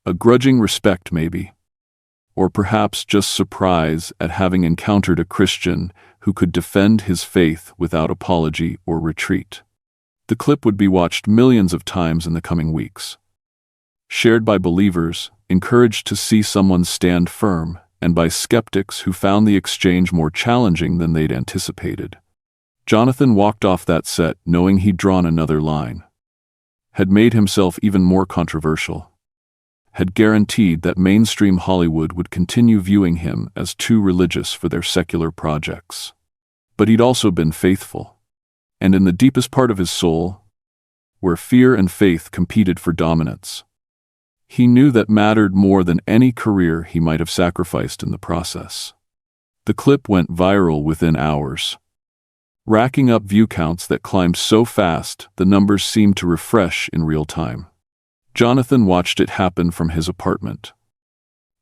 A grudging respect, maybe. Or perhaps just surprise at having encountered a Christian who could defend his faith without apology or retreat. The clip would be watched millions of times in the coming weeks. Shared by believers, encouraged to see someone stand firm, and by skeptics who found the exchange more challenging than they'd anticipated. Jonathan walked off that set knowing he'd drawn another line, had made himself even more controversial, had guaranteed that mainstream Hollywood would continue viewing him as too religious for their secular projects. But he'd also been faithful. And in the deepest part of his soul, where fear and faith competed for dominance, he knew that mattered more than any career he might have sacrificed in the process. The clip went viral within hours, racking up view counts that climbed so fast the numbers seemed to refresh in real time. Jonathan watched it happen from his apartment,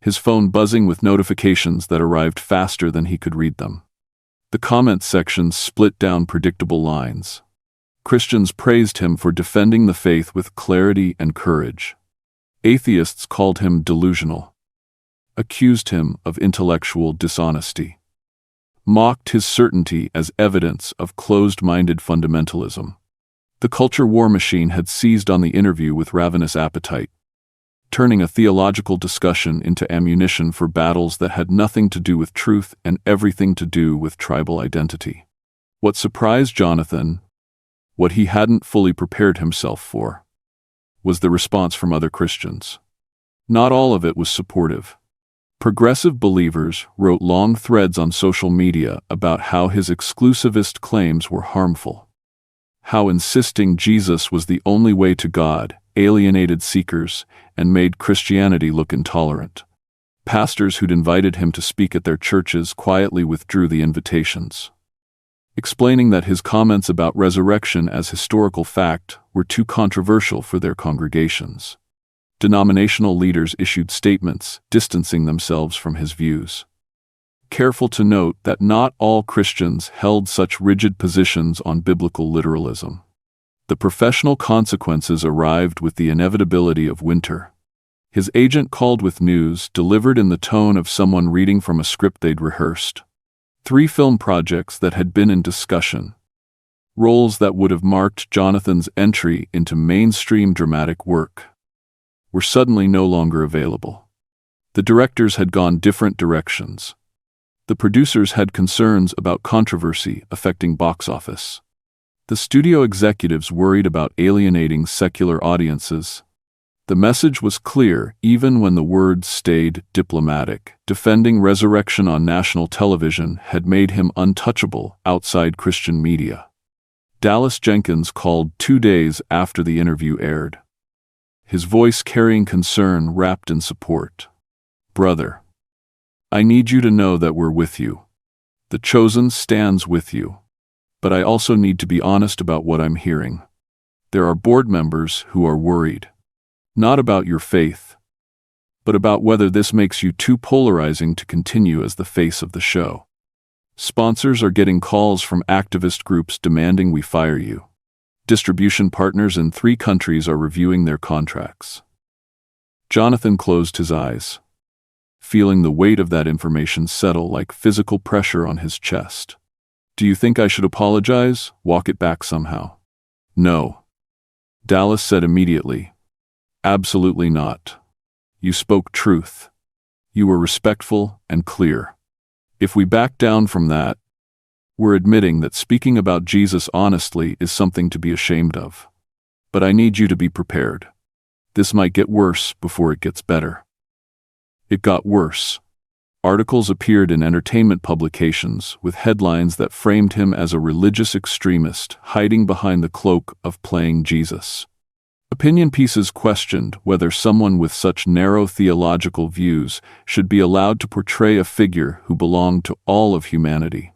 his phone buzzing with notifications that arrived faster than he could read them. The comment section split down predictable lines. Christians praised him for defending the faith with clarity and courage. Atheists called him delusional, accused him of intellectual dishonesty, mocked his certainty as evidence of closed-minded fundamentalism. The culture war machine had seized on the interview with ravenous appetite, turning a theological discussion into ammunition for battles that had nothing to do with truth and everything to do with tribal identity. What surprised Jonathan, what he hadn't fully prepared himself for, was the response from other Christians. Not all of it was supportive. Progressive believers wrote long threads on social media about how his exclusivist claims were harmful, how insisting Jesus was the only way to God alienated seekers and made Christianity look intolerant. Pastors who'd invited him to speak at their churches quietly withdrew the invitations, explaining that his comments about resurrection as historical fact were too controversial for their congregations. Denominational leaders issued statements distancing themselves from his views. Careful to note that not all Christians held such rigid positions on biblical literalism. The professional consequences arrived with the inevitability of winter. His agent called with news delivered in the tone of someone reading from a script they'd rehearsed. 3 film projects that had been in discussion, roles that would have marked Jonathan's entry into mainstream dramatic work, were suddenly no longer available. The directors had gone different directions. The producers had concerns about controversy affecting box office. The studio executives worried about alienating secular audiences. The message was clear even when the words stayed diplomatic. Defending resurrection on national television had made him untouchable outside Christian media. Dallas Jenkins called 2 days after the interview aired, his voice carrying concern wrapped in support. "Brother, I need you to know that we're with you. The Chosen stands with you. But I also need to be honest about what I'm hearing. There are board members who are worried. Not about your faith, but about whether this makes you too polarizing to continue as the face of the show. Sponsors are getting calls from activist groups demanding we fire you. Distribution partners in 3 countries are reviewing their contracts." Jonathan closed his eyes, feeling the weight of that information settle like physical pressure on his chest. "Do you think I should apologize, walk it back somehow?" "No," Dallas said immediately. "Absolutely not. You spoke truth. You were respectful and clear. If we back down from that, we're admitting that speaking about Jesus honestly is something to be ashamed of. But I need you to be prepared. This might get worse before it gets better." It got worse. Articles appeared in entertainment publications with headlines that framed him as a religious extremist hiding behind the cloak of playing Jesus. Opinion pieces questioned whether someone with such narrow theological views should be allowed to portray a figure who belonged to all of humanity,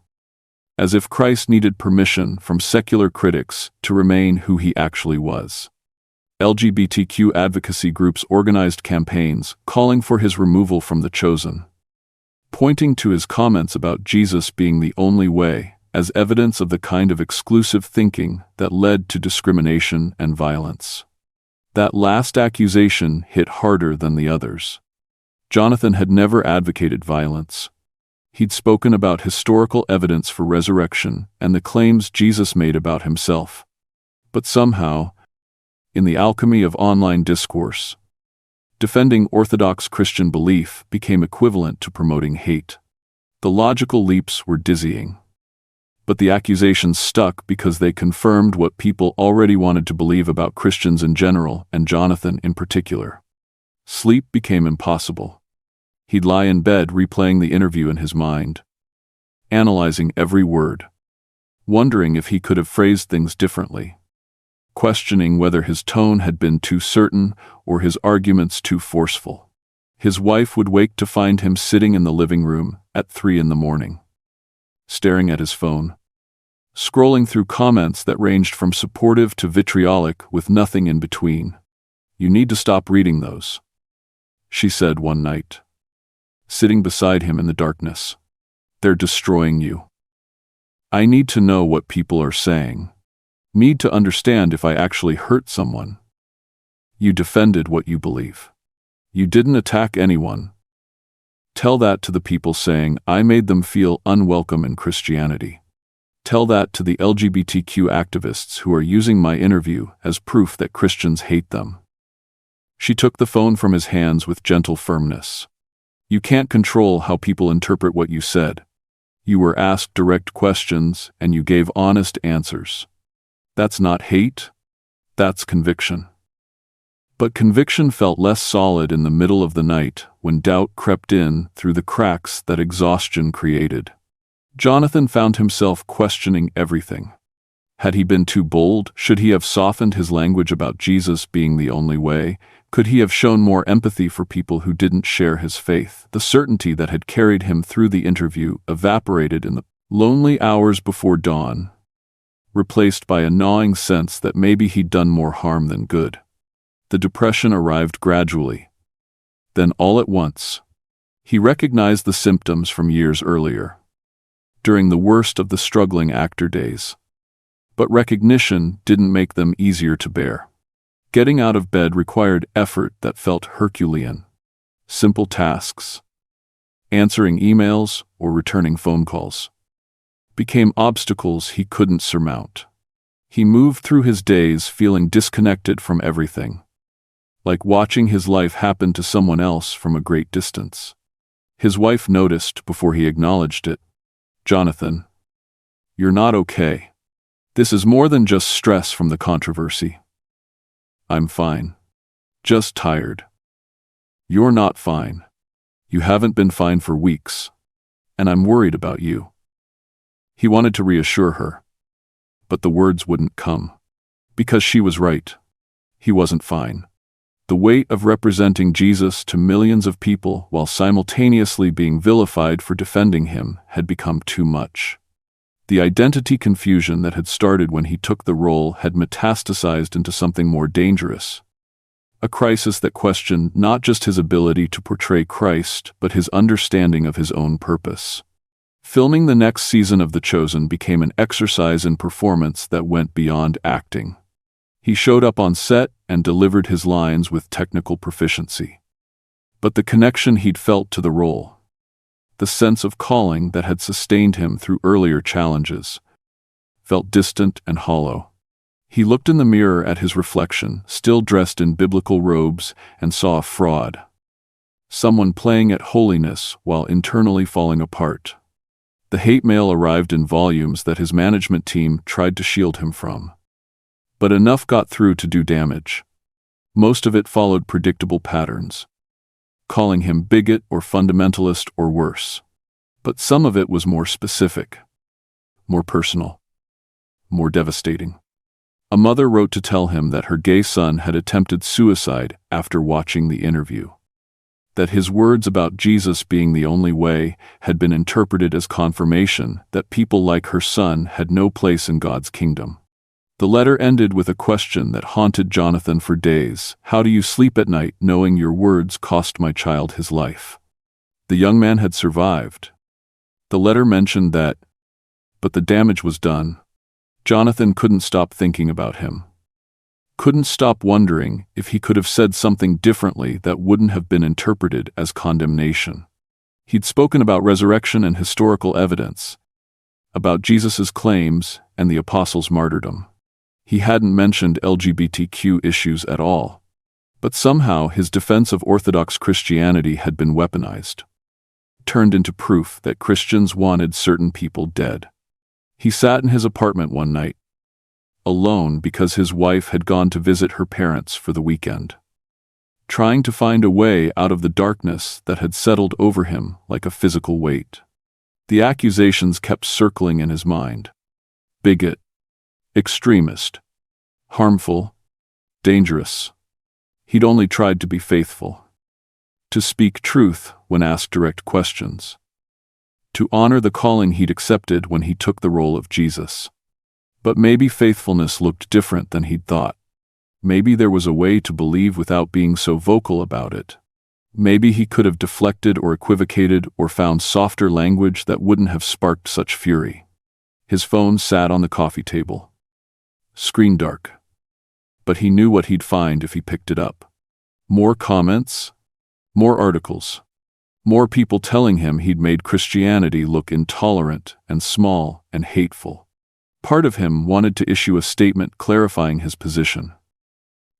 as if Christ needed permission from secular critics to remain who he actually was. LGBTQ advocacy groups organized campaigns calling for his removal from the Chosen, pointing to his comments about Jesus being the only way as evidence of the kind of exclusive thinking that led to discrimination and violence. That last accusation hit harder than the others. Jonathan had never advocated violence. He'd spoken about historical evidence for resurrection and the claims Jesus made about himself. But somehow, in the alchemy of online discourse, defending Orthodox Christian belief became equivalent to promoting hate. The logical leaps were dizzying. But the accusations stuck because they confirmed what people already wanted to believe about Christians in general and Jonathan in particular. Sleep became impossible. He'd lie in bed replaying the interview in his mind, analyzing every word, wondering if he could have phrased things differently, questioning whether his tone had been too certain or his arguments too forceful. His wife would wake to find him sitting in the living room at 3 a.m, staring at his phone, scrolling through comments that ranged from supportive to vitriolic with nothing in between. "You need to stop reading those," she said one night, sitting beside him in the darkness. "They're destroying you. I need to know what people are saying. Need to understand if I actually hurt someone." "You defended what you believe. You didn't attack anyone. Tell that to the people saying I made them feel unwelcome in Christianity. Tell that to the LGBTQ activists who are using my interview as proof that Christians hate them." She took the phone from his hands with gentle firmness. "You can't control how people interpret what you said. You were asked direct questions, and you gave honest answers. That's not hate, that's conviction. But conviction felt less solid in the middle of the night when doubt crept in through the cracks that exhaustion created. Jonathan found himself questioning everything. Had he been too bold? Should he have softened his language about Jesus being the only way? Could he have shown more empathy for people who didn't share his faith? The certainty that had carried him through the interview evaporated in the lonely hours before dawn, replaced by a gnawing sense that maybe he'd done more harm than good. The depression arrived gradually. Then all at once, he recognized the symptoms from years earlier, during the worst of the struggling actor days. But recognition didn't make them easier to bear. Getting out of bed required effort that felt Herculean. Simple tasks, answering emails or returning phone calls, became obstacles he couldn't surmount. He moved through his days feeling disconnected from everything, like watching his life happen to someone else from a great distance. His wife noticed before he acknowledged it. "Jonathan, you're not okay. This is more than just stress from the controversy." "I'm fine. Just tired." "You're not fine. You haven't been fine for weeks. And I'm worried about you." He wanted to reassure her, but the words wouldn't come. Because she was right. He wasn't fine. The weight of representing Jesus to millions of people while simultaneously being vilified for defending him had become too much. The identity confusion that had started when he took the role had metastasized into something more dangerous. A crisis that questioned not just his ability to portray Christ, but his understanding of his own purpose. Filming the next season of The Chosen became an exercise in performance that went beyond acting. He showed up on set and delivered his lines with technical proficiency. But the connection he'd felt to the role, the sense of calling that had sustained him through earlier challenges, felt distant and hollow. He looked in the mirror at his reflection, still dressed in biblical robes, and saw a fraud. Someone playing at holiness while internally falling apart. The hate mail arrived in volumes that his management team tried to shield him from. But enough got through to do damage. Most of it followed predictable patterns, calling him bigot or fundamentalist or worse. But some of it was more specific, more personal, more devastating. A mother wrote to tell him that her gay son had attempted suicide after watching the interview. That his words about Jesus being the only way had been interpreted as confirmation that people like her son had no place in God's kingdom. The letter ended with a question that haunted Jonathan for days. "How do you sleep at night knowing your words cost my child his life?" The young man had survived. The letter mentioned that, but the damage was done. Jonathan couldn't stop thinking about him. Couldn't stop wondering if he could have said something differently that wouldn't have been interpreted as condemnation. He'd spoken about resurrection and historical evidence, about Jesus' claims and the apostles' martyrdom. He hadn't mentioned LGBTQ issues at all. But somehow his defense of Orthodox Christianity had been weaponized, turned into proof that Christians wanted certain people dead. He sat in his apartment one night, alone because his wife had gone to visit her parents for the weekend, trying to find a way out of the darkness that had settled over him like a physical weight. The accusations kept circling in his mind. Bigot, extremist, harmful, dangerous. He'd only tried to be faithful, to speak truth when asked direct questions, to honor the calling he'd accepted when he took the role of Jesus. But maybe faithfulness looked different than he'd thought. Maybe there was a way to believe without being so vocal about it. Maybe he could have deflected or equivocated or found softer language that wouldn't have sparked such fury. His phone sat on the coffee table. Screen dark. But he knew what he'd find if he picked it up. More comments, more articles, more people telling him he'd made Christianity look intolerant and small and hateful. Part of him wanted to issue a statement clarifying his position,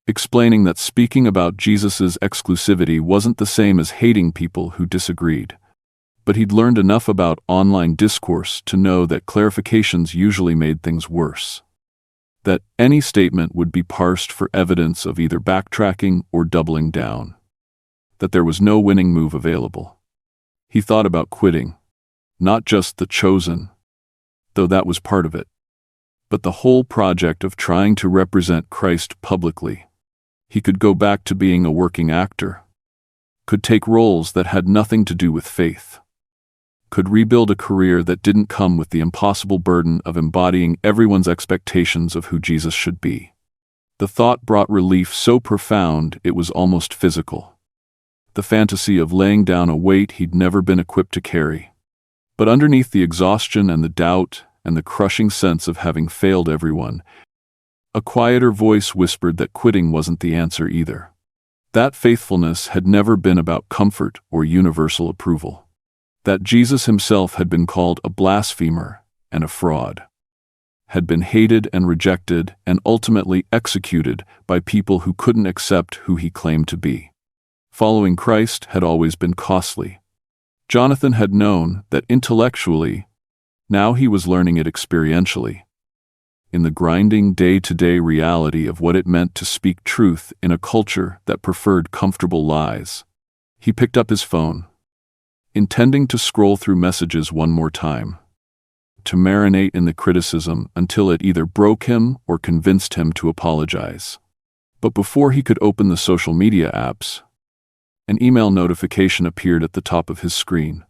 explaining that speaking about Jesus' exclusivity wasn't the same as hating people who disagreed. But he'd learned enough about online discourse to know that clarifications usually made things worse. That any statement would be parsed for evidence of either backtracking or doubling down. That there was no winning move available. He thought about quitting. Not just the chosen, though that was part of it, but the whole project of trying to represent Christ publicly. He could go back to being a working actor. Could take roles that had nothing to do with faith. Could rebuild a career that didn't come with the impossible burden of embodying everyone's expectations of who Jesus should be. The thought brought relief so profound it was almost physical. The fantasy of laying down a weight he'd never been equipped to carry. But underneath the exhaustion and the doubt and the crushing sense of having failed everyone, a quieter voice whispered that quitting wasn't the answer either. That faithfulness had never been about comfort or universal approval. That Jesus himself had been called a blasphemer and a fraud, had been hated and rejected and ultimately executed by people who couldn't accept who he claimed to be. Following Christ had always been costly. Jonathan had known that intellectually, now he was learning it experientially. In the grinding day-to-day reality of what it meant to speak truth in a culture that preferred comfortable lies. He picked up his phone, intending to scroll through messages one more time, to marinate in the criticism until it either broke him or convinced him to apologize. But before he could open the social media apps, an email notification appeared at the top of his screen.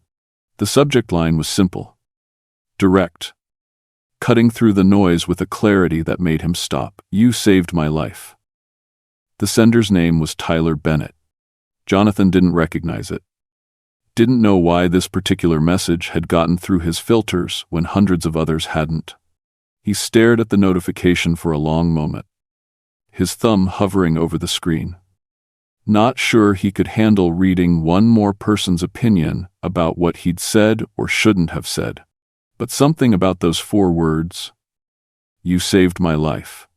The subject line was simple, direct, cutting through the noise with a clarity that made him stop. "You saved my life." The sender's name was Tyler Bennett. Jonathan didn't recognize it. Didn't know why this particular message had gotten through his filters when hundreds of others hadn't. He stared at the notification for a long moment, his thumb hovering over the screen. Not sure he could handle reading one more person's opinion about what he'd said or shouldn't have said. But something about those 4 words, "You saved my life,"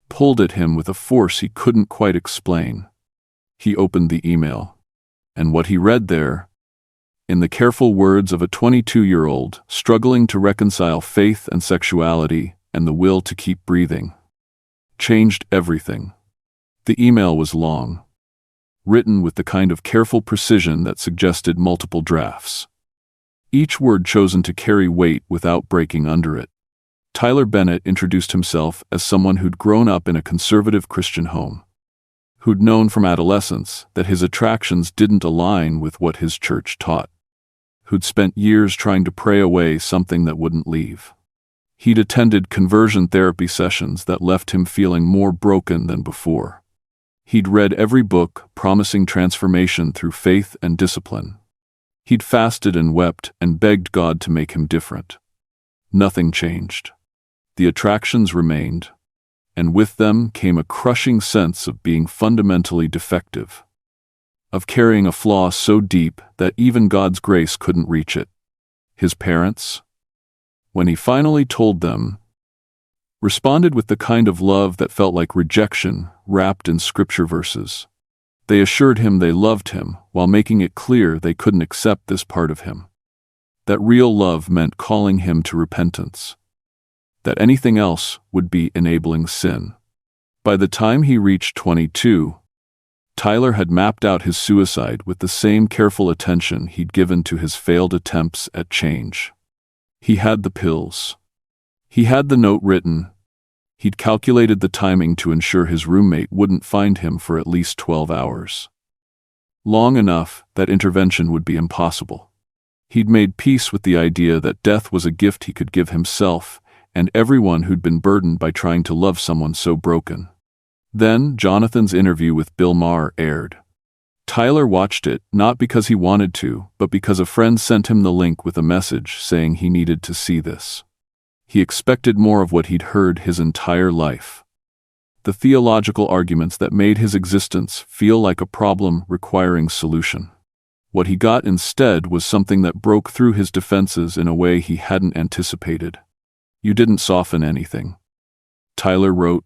pulled at him with a force he couldn't quite explain. He opened the email, and what he read there, in the careful words of a 22-year-old struggling to reconcile faith and sexuality and the will to keep breathing, changed everything. The email was long, written with the kind of careful precision that suggested multiple drafts. Each word chosen to carry weight without breaking under it. Tyler Bennett introduced himself as someone who'd grown up in a conservative Christian home, who'd known from adolescence that his attractions didn't align with what his church taught, who'd spent years trying to pray away something that wouldn't leave. He'd attended conversion therapy sessions that left him feeling more broken than before. He'd read every book promising transformation through faith and discipline. He'd fasted and wept and begged God to make him different. Nothing changed. The attractions remained, and with them came a crushing sense of being fundamentally defective, of carrying a flaw so deep that even God's grace couldn't reach it. His parents, when he finally told them, responded with the kind of love that felt like rejection wrapped in scripture verses. They assured him they loved him while making it clear they couldn't accept this part of him. That real love meant calling him to repentance. That anything else would be enabling sin. By the time he reached 22, Tyler had mapped out his suicide with the same careful attention he'd given to his failed attempts at change. He had the pills. He had the note written. He'd calculated the timing to ensure his roommate wouldn't find him for at least 12 hours. Long enough that intervention would be impossible. He'd made peace with the idea that death was a gift he could give himself and everyone who'd been burdened by trying to love someone so broken. Then Jonathan's interview with Bill Maher aired. Tyler watched it, not because he wanted to, but because a friend sent him the link with a message saying he needed to see this. He expected more of what he'd heard his entire life. The theological arguments that made his existence feel like a problem requiring solution. What he got instead was something that broke through his defenses in a way he hadn't anticipated. "You didn't soften anything," Tyler wrote.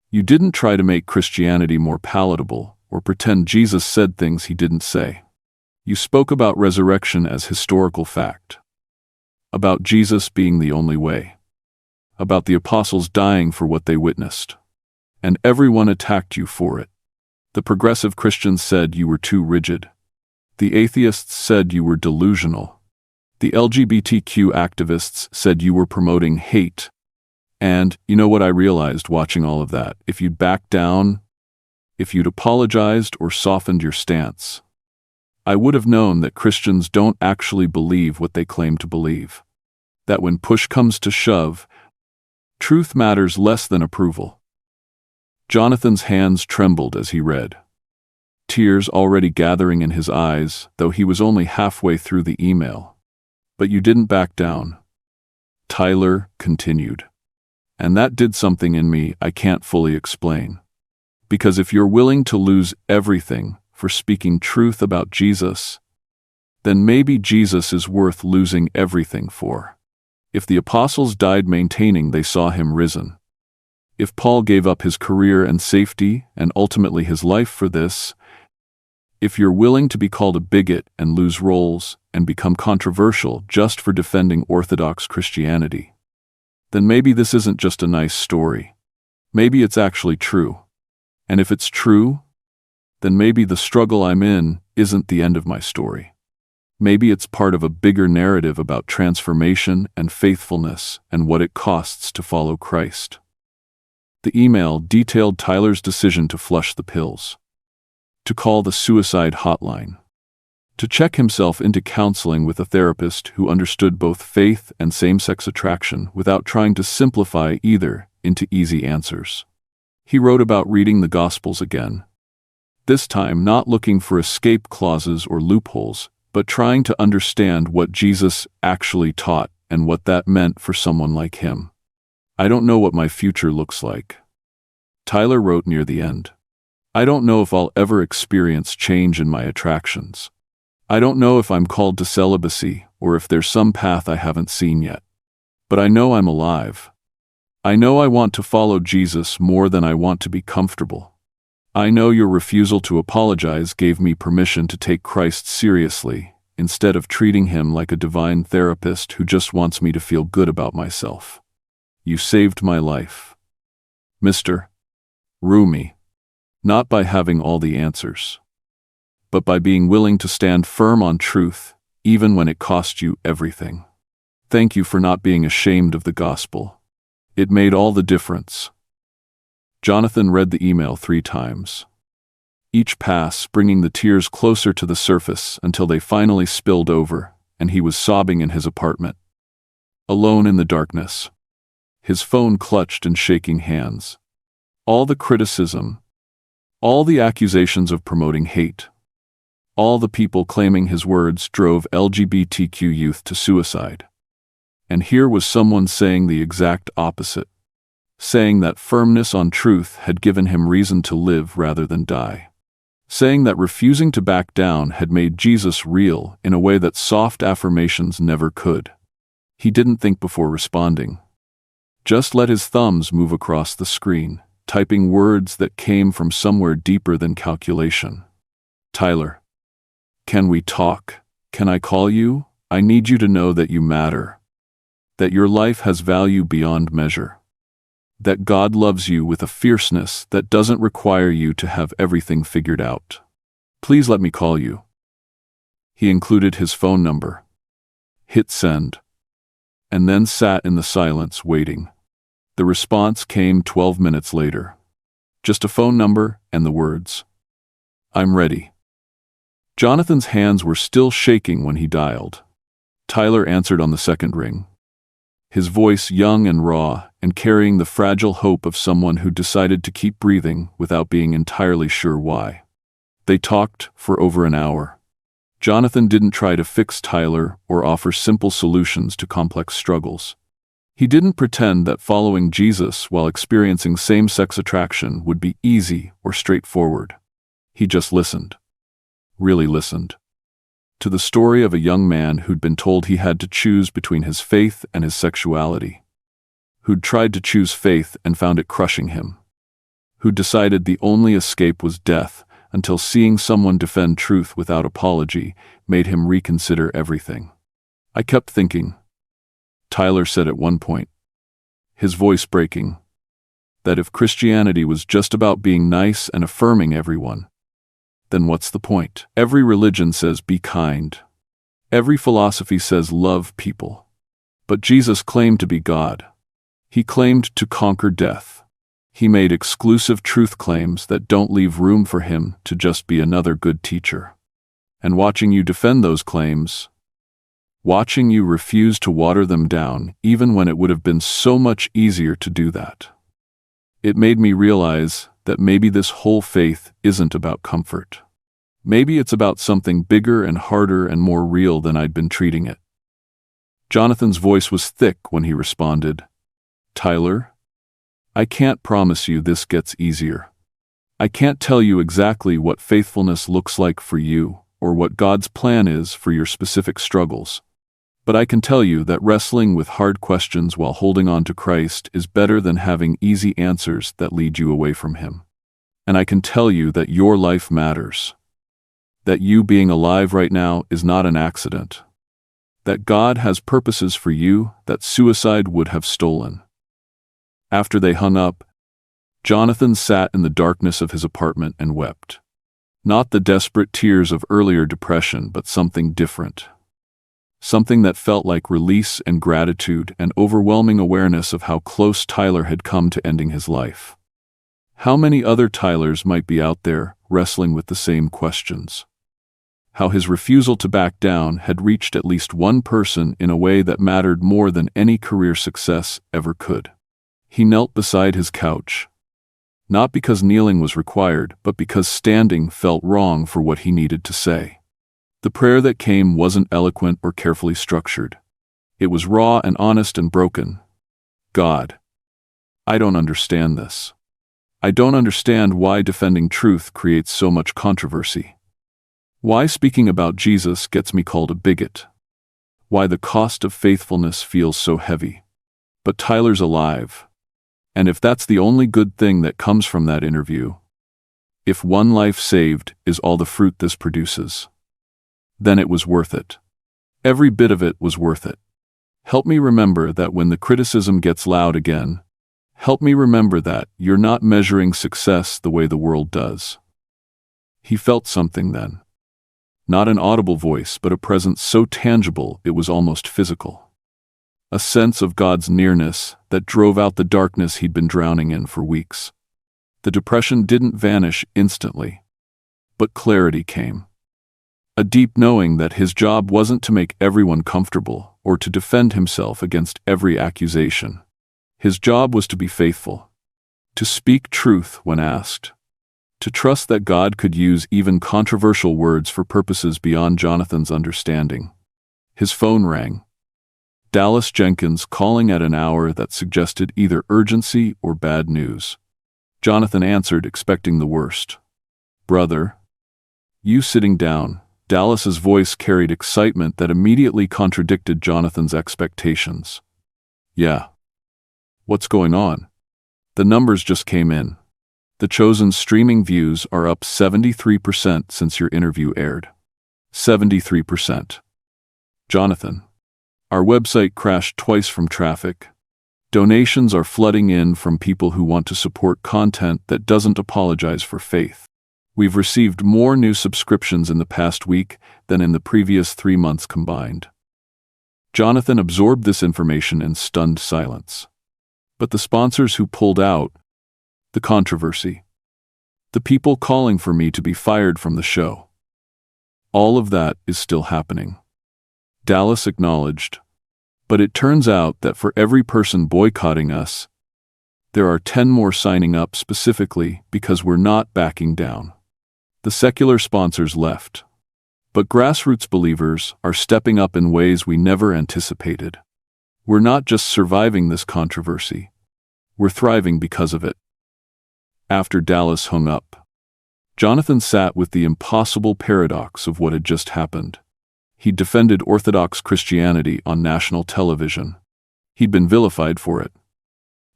"You didn't try to make Christianity more palatable or pretend Jesus said things he didn't say. You spoke about resurrection as historical fact, about Jesus being the only way, about the apostles dying for what they witnessed, and everyone attacked you for it. The progressive Christians said you were too rigid. The atheists said you were delusional. The LGBTQ activists said you were promoting hate. And, you know what I realized watching all of that? If you'd backed down, if you'd apologized or softened your stance, I would have known that Christians don't actually believe what they claim to believe. That when push comes to shove, truth matters less than approval. Jonathan's hands trembled as he read, tears already gathering in his eyes, though he was only halfway through the email. But you didn't back down. Tyler continued. And that did something in me I can't fully explain. Because if you're willing to lose everything for speaking truth about Jesus, then maybe Jesus is worth losing everything for. If the apostles died maintaining they saw him risen, if Paul gave up his career and safety and ultimately his life for this, if you're willing to be called a bigot and lose roles and become controversial just for defending Orthodox Christianity, then maybe this isn't just a nice story. Maybe it's actually true. And if it's true, then maybe the struggle I'm in isn't the end of my story. Maybe it's part of a bigger narrative about transformation and faithfulness and what it costs to follow Christ. The email detailed Tyler's decision to flush the pills, to call the suicide hotline, to check himself into counseling with a therapist who understood both faith and same-sex attraction without trying to simplify either into easy answers. He wrote about reading the Gospels again, this time not looking for escape clauses or loopholes, but trying to understand what Jesus actually taught and what that meant for someone like him. I don't know what my future looks like. Tyler wrote near the end. I don't know if I'll ever experience change in my attractions. I don't know if I'm called to celibacy or if there's some path I haven't seen yet. But I know I'm alive. I know I want to follow Jesus more than I want to be comfortable. I know your refusal to apologize gave me permission to take Christ seriously, instead of treating him like a divine therapist who just wants me to feel good about myself. You saved my life, Mr. Roumie, not by having all the answers, but by being willing to stand firm on truth, even when it cost you everything. Thank you for not being ashamed of the gospel. It made all the difference. Jonathan read the email 3 times, each pass bringing the tears closer to the surface until they finally spilled over, and he was sobbing in his apartment, alone in the darkness, his phone clutched in shaking hands. All the criticism, all the accusations of promoting hate, all the people claiming his words drove LGBTQ youth to suicide. And here was someone saying the exact opposite, saying that firmness on truth had given him reason to live rather than die, saying that refusing to back down had made Jesus real in a way that soft affirmations never could. He didn't think before responding. Just let his thumbs move across the screen, typing words that came from somewhere deeper than calculation. Tyler, can we talk? Can I call you? I need you to know that you matter, that your life has value beyond measure, that God loves you with a fierceness that doesn't require you to have everything figured out. Please let me call you. He included his phone number, hit send, and then sat in the silence waiting. The response came 12 minutes later. Just a phone number and the words, "I'm ready." Jonathan's hands were still shaking when he dialed. Tyler answered on the second ring, his voice young and raw and carrying the fragile hope of someone who decided to keep breathing without being entirely sure why. They talked for over an hour. Jonathan didn't try to fix Tyler or offer simple solutions to complex struggles. He didn't pretend that following Jesus while experiencing same-sex attraction would be easy or straightforward. He just listened, really listened, to the story of a young man who'd been told he had to choose between his faith and his sexuality, who'd tried to choose faith and found it crushing him, who decided the only escape was death until seeing someone defend truth without apology made him reconsider everything. I kept thinking, Tyler said at one point, his voice breaking, that if Christianity was just about being nice and affirming everyone, then what's the point? Every religion says be kind. Every philosophy says love people. But Jesus claimed to be God. He claimed to conquer death. He made exclusive truth claims that don't leave room for him to just be another good teacher. And watching you defend those claims, watching you refuse to water them down even when it would have been so much easier to do that, it made me realize that maybe this whole faith isn't about comfort. Maybe it's about something bigger and harder and more real than I'd been treating it. Jonathan's voice was thick when he responded, Tyler, I can't promise you this gets easier. I can't tell you exactly what faithfulness looks like for you or what God's plan is for your specific struggles. But I can tell you that wrestling with hard questions while holding on to Christ is better than having easy answers that lead you away from Him. And I can tell you that your life matters. That you being alive right now is not an accident. That God has purposes for you that suicide would have stolen. After they hung up, Jonathan sat in the darkness of his apartment and wept. Not the desperate tears of earlier depression, but something different. Something that felt like release and gratitude and overwhelming awareness of how close Tyler had come to ending his life. How many other Tylers might be out there wrestling with the same questions? How his refusal to back down had reached at least one person in a way that mattered more than any career success ever could. He knelt beside his couch, not because kneeling was required, but because standing felt wrong for what he needed to say. The prayer that came wasn't eloquent or carefully structured. It was raw and honest and broken. God, I don't understand this. I don't understand why defending truth creates so much controversy. Why speaking about Jesus gets me called a bigot. Why the cost of faithfulness feels so heavy. But Tyler's alive. And if that's the only good thing that comes from that interview, if one life saved is all the fruit this produces, then it was worth it. Every bit of it was worth it. Help me remember that when the criticism gets loud again, help me remember that you're not measuring success the way the world does. He felt something then. Not an audible voice, but a presence so tangible it was almost physical. A sense of God's nearness that drove out the darkness he'd been drowning in for weeks. The depression didn't vanish instantly, but clarity came. A deep knowing that his job wasn't to make everyone comfortable or to defend himself against every accusation. His job was to be faithful, to speak truth when asked, to trust that God could use even controversial words for purposes beyond Jonathan's understanding. His phone rang. Dallas Jenkins calling at an hour that suggested either urgency or bad news. Jonathan answered, expecting the worst. Brother, you sitting down. Dallas's voice carried excitement that immediately contradicted Jonathan's expectations. Yeah. What's going on? The numbers just came in. The Chosen's streaming views are up 73% since your interview aired. 73%. Jonathan, our website crashed twice from traffic. Donations are flooding in from people who want to support content that doesn't apologize for faith. We've received more new subscriptions in the past week than in the previous 3 months combined. Jonathan absorbed this information in stunned silence. But the sponsors who pulled out, the controversy, the people calling for me to be fired from the show, all of that is still happening. Dallas acknowledged. But it turns out that for every person boycotting us, there are 10 more signing up specifically because we're not backing down. The secular sponsors left. But grassroots believers are stepping up in ways we never anticipated. We're not just surviving this controversy. We're thriving because of it. After Dallas hung up, Jonathan sat with the impossible paradox of what had just happened. He'd defended Orthodox Christianity on national television. He'd been vilified for it,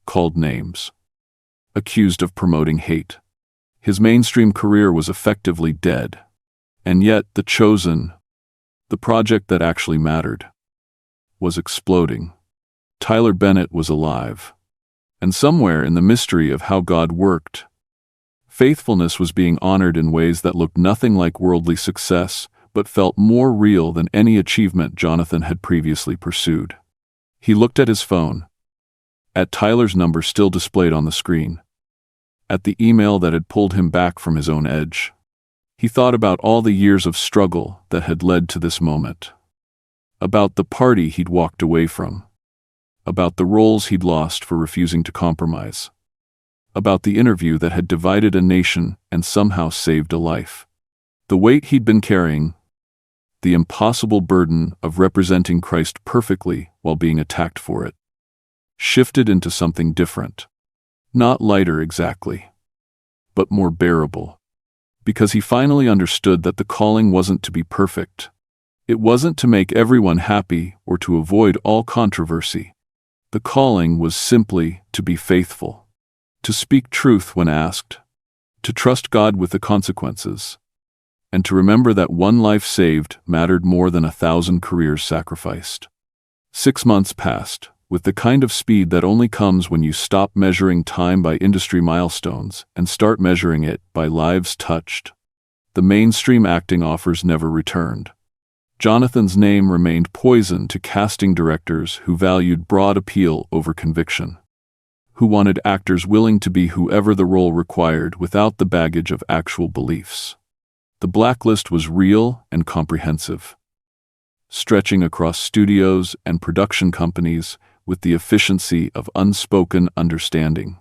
called names, accused of promoting hate. His mainstream career was effectively dead. And yet, The Chosen, the project that actually mattered, was exploding. Tyler Bennett was alive. And somewhere in the mystery of how God worked, faithfulness was being honored in ways that looked nothing like worldly success, but felt more real than any achievement Jonathan had previously pursued. He looked at his phone, at Tyler's number still displayed on the screen, at the email that had pulled him back from his own edge. He thought about all the years of struggle that had led to this moment, about the party he'd walked away from, about the roles he'd lost for refusing to compromise, about the interview that had divided a nation and somehow saved a life. The weight he'd been carrying, the impossible burden of representing Christ perfectly while being attacked for it, shifted into something different. Not lighter exactly, but more bearable. Because he finally understood that the calling wasn't to be perfect. It wasn't to make everyone happy or to avoid all controversy. The calling was simply to be faithful, to speak truth when asked, to trust God with the consequences, and to remember that one life saved mattered more than 1,000 careers sacrificed. 6 months passed, with the kind of speed that only comes when you stop measuring time by industry milestones and start measuring it by lives touched. The mainstream acting offers never returned. Jonathan's name remained poison to casting directors who valued broad appeal over conviction, who wanted actors willing to be whoever the role required without the baggage of actual beliefs. The blacklist was real and comprehensive, stretching across studios and production companies with the efficiency of unspoken understanding.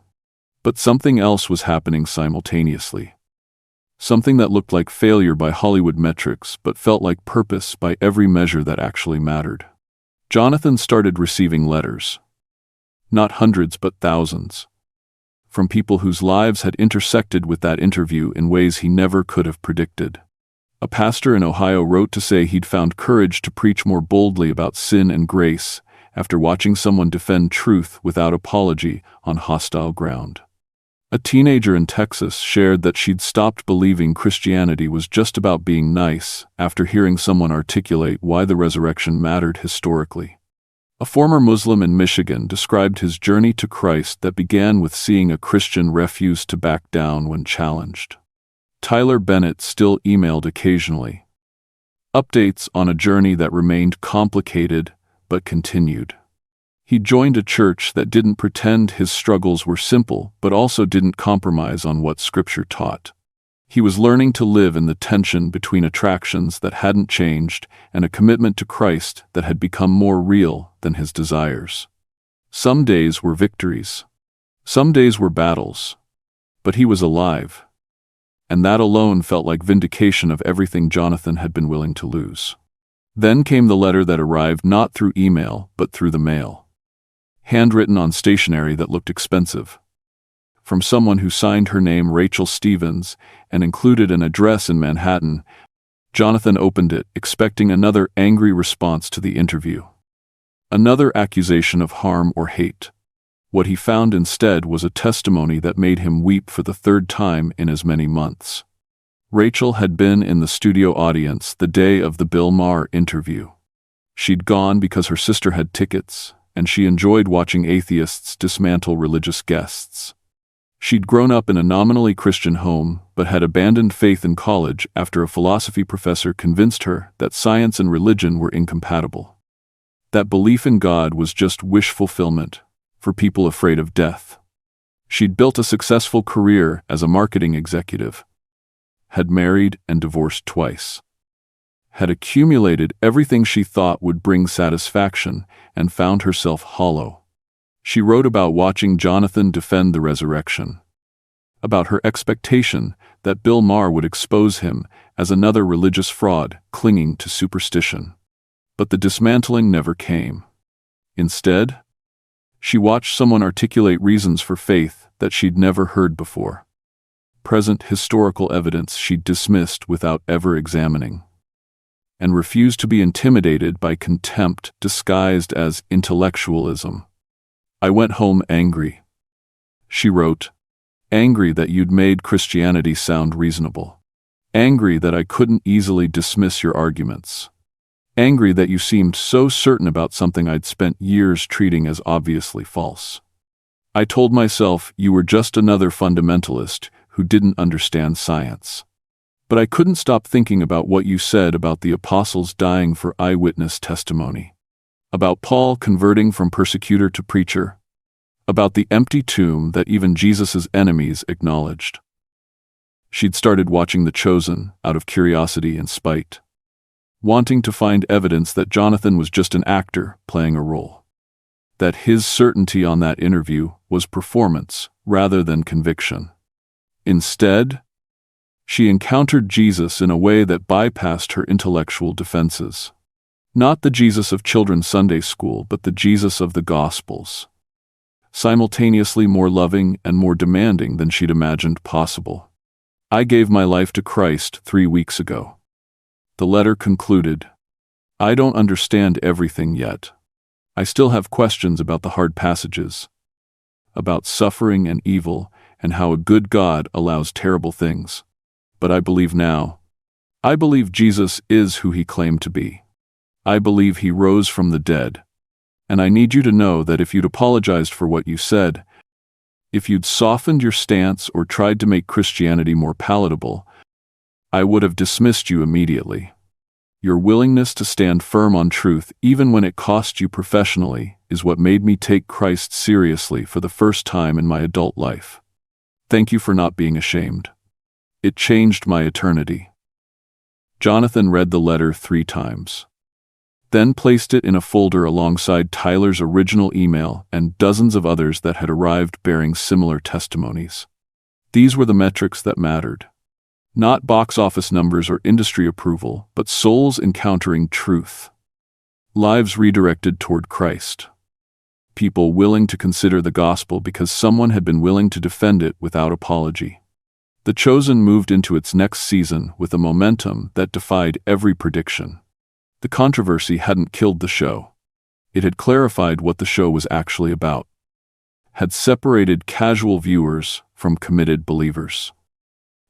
But something else was happening simultaneously. Something that looked like failure by Hollywood metrics but felt like purpose by every measure that actually mattered. Jonathan started receiving letters. Not hundreds but thousands. From people whose lives had intersected with that interview in ways he never could have predicted. A pastor in Ohio wrote to say he'd found courage to preach more boldly about sin and grace after watching someone defend truth without apology on hostile ground. A teenager in Texas shared that she'd stopped believing Christianity was just about being nice after hearing someone articulate why the resurrection mattered historically. A former Muslim in Michigan described his journey to Christ that began with seeing a Christian refuse to back down when challenged. Tyler Bennett still emailed occasionally. Updates on a journey that remained complicated but continued. He joined a church that didn't pretend his struggles were simple but also didn't compromise on what Scripture taught. He was learning to live in the tension between attractions that hadn't changed and a commitment to Christ that had become more real than his desires. Some days were victories. Some days were battles. But he was alive. And that alone felt like vindication of everything Jonathan had been willing to lose. Then came the letter that arrived not through email but through the mail. Handwritten on stationery that looked expensive. From someone who signed her name Rachel Stevens and included an address in Manhattan. Jonathan opened it, expecting another angry response to the interview. Another accusation of harm or hate. What he found instead was a testimony that made him weep for the 3rd time in as many months. Rachel had been in the studio audience the day of the Bill Maher interview. She'd gone because her sister had tickets, and she enjoyed watching atheists dismantle religious guests. She'd grown up in a nominally Christian home, but had abandoned faith in college after a philosophy professor convinced her that science and religion were incompatible. That belief in God was just wish fulfillment for people afraid of death. She'd built a successful career as a marketing executive, had married and divorced twice, had accumulated everything she thought would bring satisfaction, and found herself hollow. She wrote about watching Jonathan defend the resurrection, about her expectation that Bill Maher would expose him as another religious fraud clinging to superstition. But the dismantling never came. Instead, she watched someone articulate reasons for faith that she'd never heard before. Present historical evidence she'd dismissed without ever examining, and refused to be intimidated by contempt disguised as intellectualism. I went home angry, she wrote, Angry that you'd made Christianity sound reasonable. Angry that I couldn't easily dismiss your arguments. Angry that you seemed so certain about something I'd spent years treating as obviously false. I told myself you were just another fundamentalist who didn't understand science. But I couldn't stop thinking about what you said about the apostles dying for eyewitness testimony. About Paul converting from persecutor to preacher. About the empty tomb that even Jesus' enemies acknowledged. She'd started watching The Chosen out of curiosity and spite, wanting to find evidence that Jonathan was just an actor playing a role. That his certainty on that interview was performance rather than conviction. Instead, she encountered Jesus in a way that bypassed her intellectual defenses. Not the Jesus of children's Sunday school, but the Jesus of the Gospels. Simultaneously more loving and more demanding than she'd imagined possible. I gave my life to Christ 3 weeks ago. The letter concluded, I don't understand everything yet. I still have questions about the hard passages, about suffering and evil and how a good God allows terrible things. But I believe now. I believe Jesus is who he claimed to be. I believe he rose from the dead. And I need you to know that if you'd apologized for what you said, if you'd softened your stance or tried to make Christianity more palatable, I would have dismissed you immediately. Your willingness to stand firm on truth, even when it cost you professionally, is what made me take Christ seriously for the first time in my adult life. Thank you for not being ashamed. It changed my eternity. Jonathan read the letter 3 times. Then placed it in a folder alongside Tyler's original email and dozens of others that had arrived bearing similar testimonies. These were the metrics that mattered. Not box office numbers or industry approval, but souls encountering truth. Lives redirected toward Christ. People willing to consider the gospel because someone had been willing to defend it without apology. The Chosen moved into its next season with a momentum that defied every prediction. The controversy hadn't killed the show. It had clarified what the show was actually about. Had separated casual viewers from committed believers.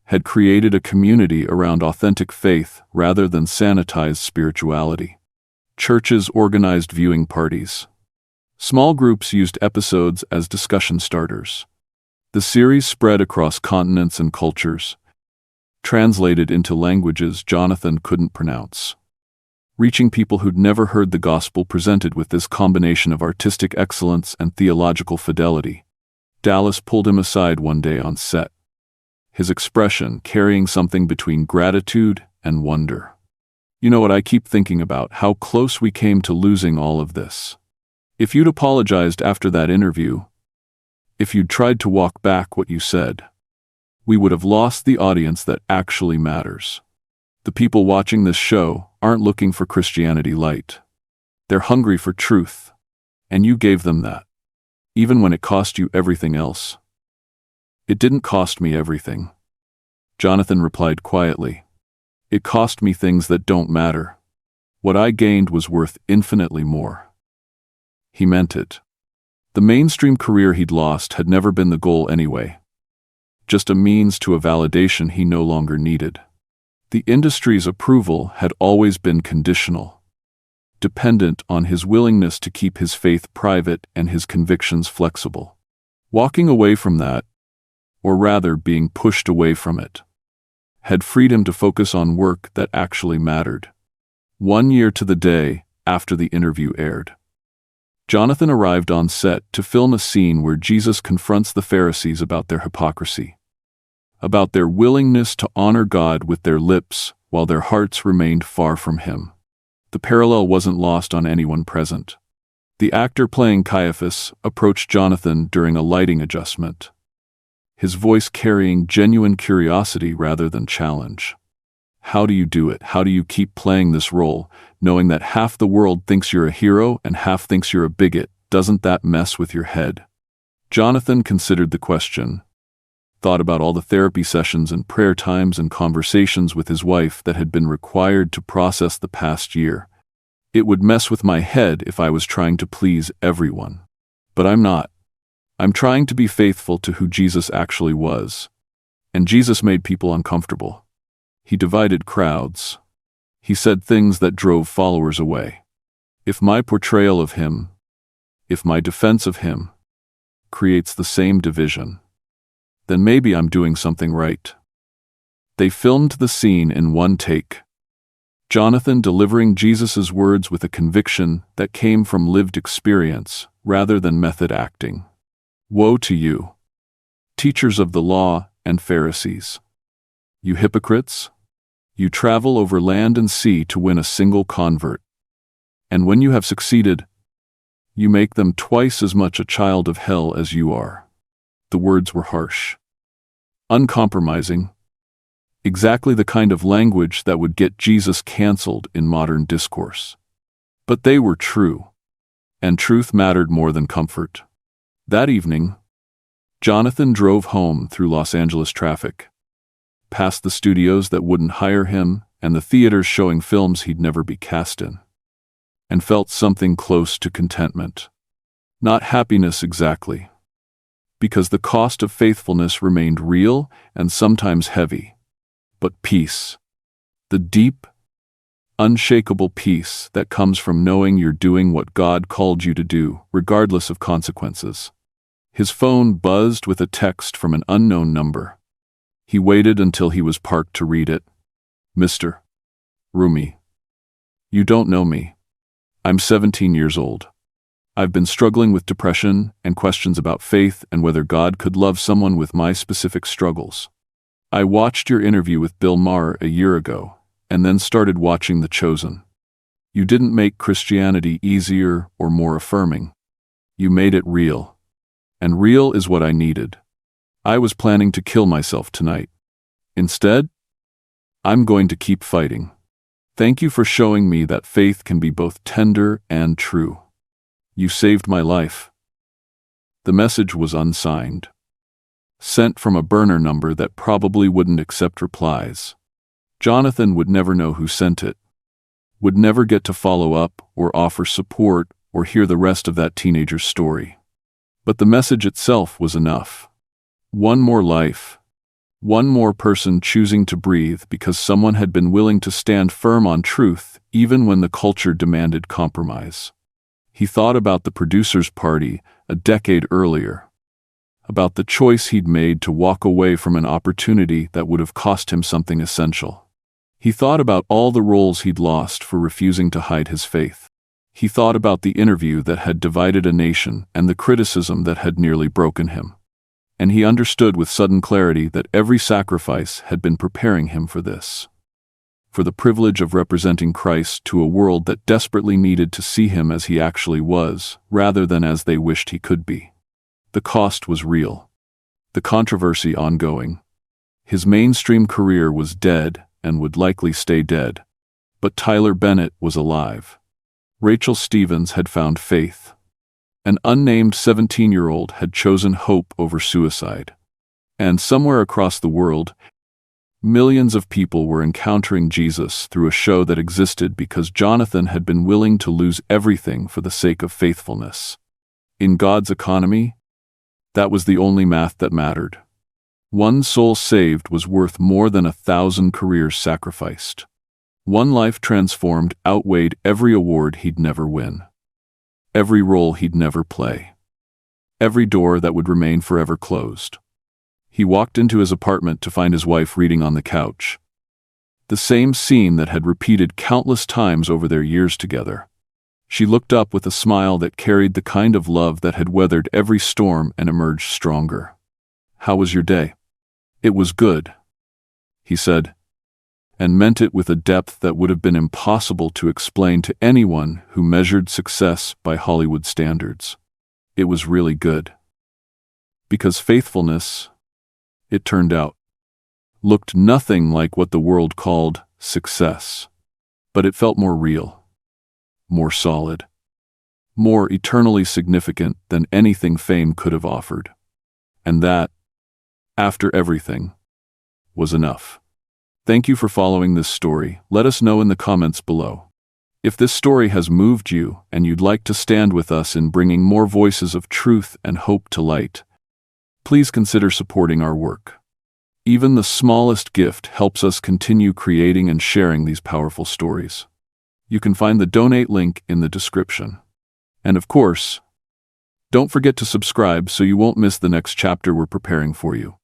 Had created a community around authentic faith rather than sanitized spirituality. Churches organized viewing parties. Small groups used episodes as discussion starters. The series spread across continents and cultures, translated into languages Jonathan couldn't pronounce. Reaching people who'd never heard the gospel presented with this combination of artistic excellence and theological fidelity. Dallas pulled him aside one day on set. His expression carrying something between gratitude and wonder. You know what I keep thinking about, how close we came to losing all of this. If you'd apologized after that interview, if you'd tried to walk back what you said, we would have lost the audience that actually matters. The people watching this show aren't looking for Christianity light. They're hungry for truth, and you gave them that, even when it cost you everything else. It didn't cost me everything, Jonathan replied quietly. It cost me things that don't matter. What I gained was worth infinitely more. He meant it. The mainstream career he'd lost had never been the goal anyway. Just a means to a validation he no longer needed. The industry's approval had always been conditional, dependent on his willingness to keep his faith private and his convictions flexible. Walking away from that, or rather being pushed away from it, had freed him to focus on work that actually mattered. 1 year to the day after the interview aired, Jonathan arrived on set to film a scene where Jesus confronts the Pharisees about their hypocrisy, about their willingness to honor God with their lips while their hearts remained far from him. The parallel wasn't lost on anyone present. The actor playing Caiaphas approached Jonathan during a lighting adjustment, his voice carrying genuine curiosity rather than challenge. How do you do it? How do you keep playing this role, knowing that half the world thinks you're a hero and half thinks you're a bigot? Doesn't that mess with your head? Jonathan considered the question, thought about all the therapy sessions and prayer times and conversations with his wife that had been required to process the past year. It would mess with my head if I was trying to please everyone. But I'm not. I'm trying to be faithful to who Jesus actually was. And Jesus made people uncomfortable. He divided crowds. He said things that drove followers away. If my portrayal of him, if my defense of him, creates the same division, then maybe I'm doing something right. They filmed the scene in one take. Jonathan delivering Jesus's words with a conviction that came from lived experience rather than method acting. Woe to you, teachers of the law and Pharisees! You hypocrites! You travel over land and sea to win a single convert. And when you have succeeded, you make them twice as much a child of hell as you are. The words were harsh, uncompromising, exactly the kind of language that would get Jesus canceled in modern discourse. But they were true, and truth mattered more than comfort. That evening, Jonathan drove home through Los Angeles traffic, past the studios that wouldn't hire him and the theaters showing films he'd never be cast in, and felt something close to contentment. Not happiness exactly, because the cost of faithfulness remained real and sometimes heavy, but peace. The deep, unshakable peace that comes from knowing you're doing what God called you to do, regardless of consequences. His phone buzzed with a text from an unknown number. He waited until he was parked to read it. Mr. Roumie. You don't know me. I'm 17 years old. I've been struggling with depression and questions about faith and whether God could love someone with my specific struggles. I watched your interview with Bill Maher a year ago, and then started watching The Chosen. You didn't make Christianity easier or more affirming. You made it real. And real is what I needed. I was planning to kill myself tonight. Instead, I'm going to keep fighting. Thank you for showing me that faith can be both tender and true. You saved my life. The message was unsigned, sent from a burner number that probably wouldn't accept replies. Jonathan would never know who sent it, would never get to follow up or offer support or hear the rest of that teenager's story. But the message itself was enough. One more life. One more person choosing to breathe because someone had been willing to stand firm on truth even when the culture demanded compromise. He thought about the producer's party a decade earlier, about the choice he'd made to walk away from an opportunity that would have cost him something essential. He thought about all the roles he'd lost for refusing to hide his faith. He thought about the interview that had divided a nation and the criticism that had nearly broken him. And he understood with sudden clarity that every sacrifice had been preparing him for this. For the privilege of representing Christ to a world that desperately needed to see him as he actually was, rather than as they wished he could be. The cost was real. The controversy ongoing. His mainstream career was dead and would likely stay dead. But Tyler Bennett was alive. Rachel Stevens had found faith. An unnamed 17-year-old had chosen hope over suicide. And somewhere across the world, millions of people were encountering Jesus through a show that existed because Jonathan had been willing to lose everything for the sake of faithfulness. In God's economy, that was the only math that mattered. One soul saved was worth more than 1,000 careers sacrificed. One life transformed outweighed every award he'd never win, every role he'd never play, every door that would remain forever closed. He walked into his apartment to find his wife reading on the couch. The same scene that had repeated countless times over their years together. She looked up with a smile that carried the kind of love that had weathered every storm and emerged stronger. "How was your day?" "It was good," he said, and meant it with a depth that would have been impossible to explain to anyone who measured success by Hollywood standards. It was really good. Because faithfulness, it turned out, looked nothing like what the world called success. But it felt more real, more solid, more eternally significant than anything fame could have offered. And that, after everything, was enough. Thank you for following this story. Let us know in the comments below. If this story has moved you and you'd like to stand with us in bringing more voices of truth and hope to light, please consider supporting our work. Even the smallest gift helps us continue creating and sharing these powerful stories. You can find the donate link in the description. And of course, don't forget to subscribe so you won't miss the next chapter we're preparing for you.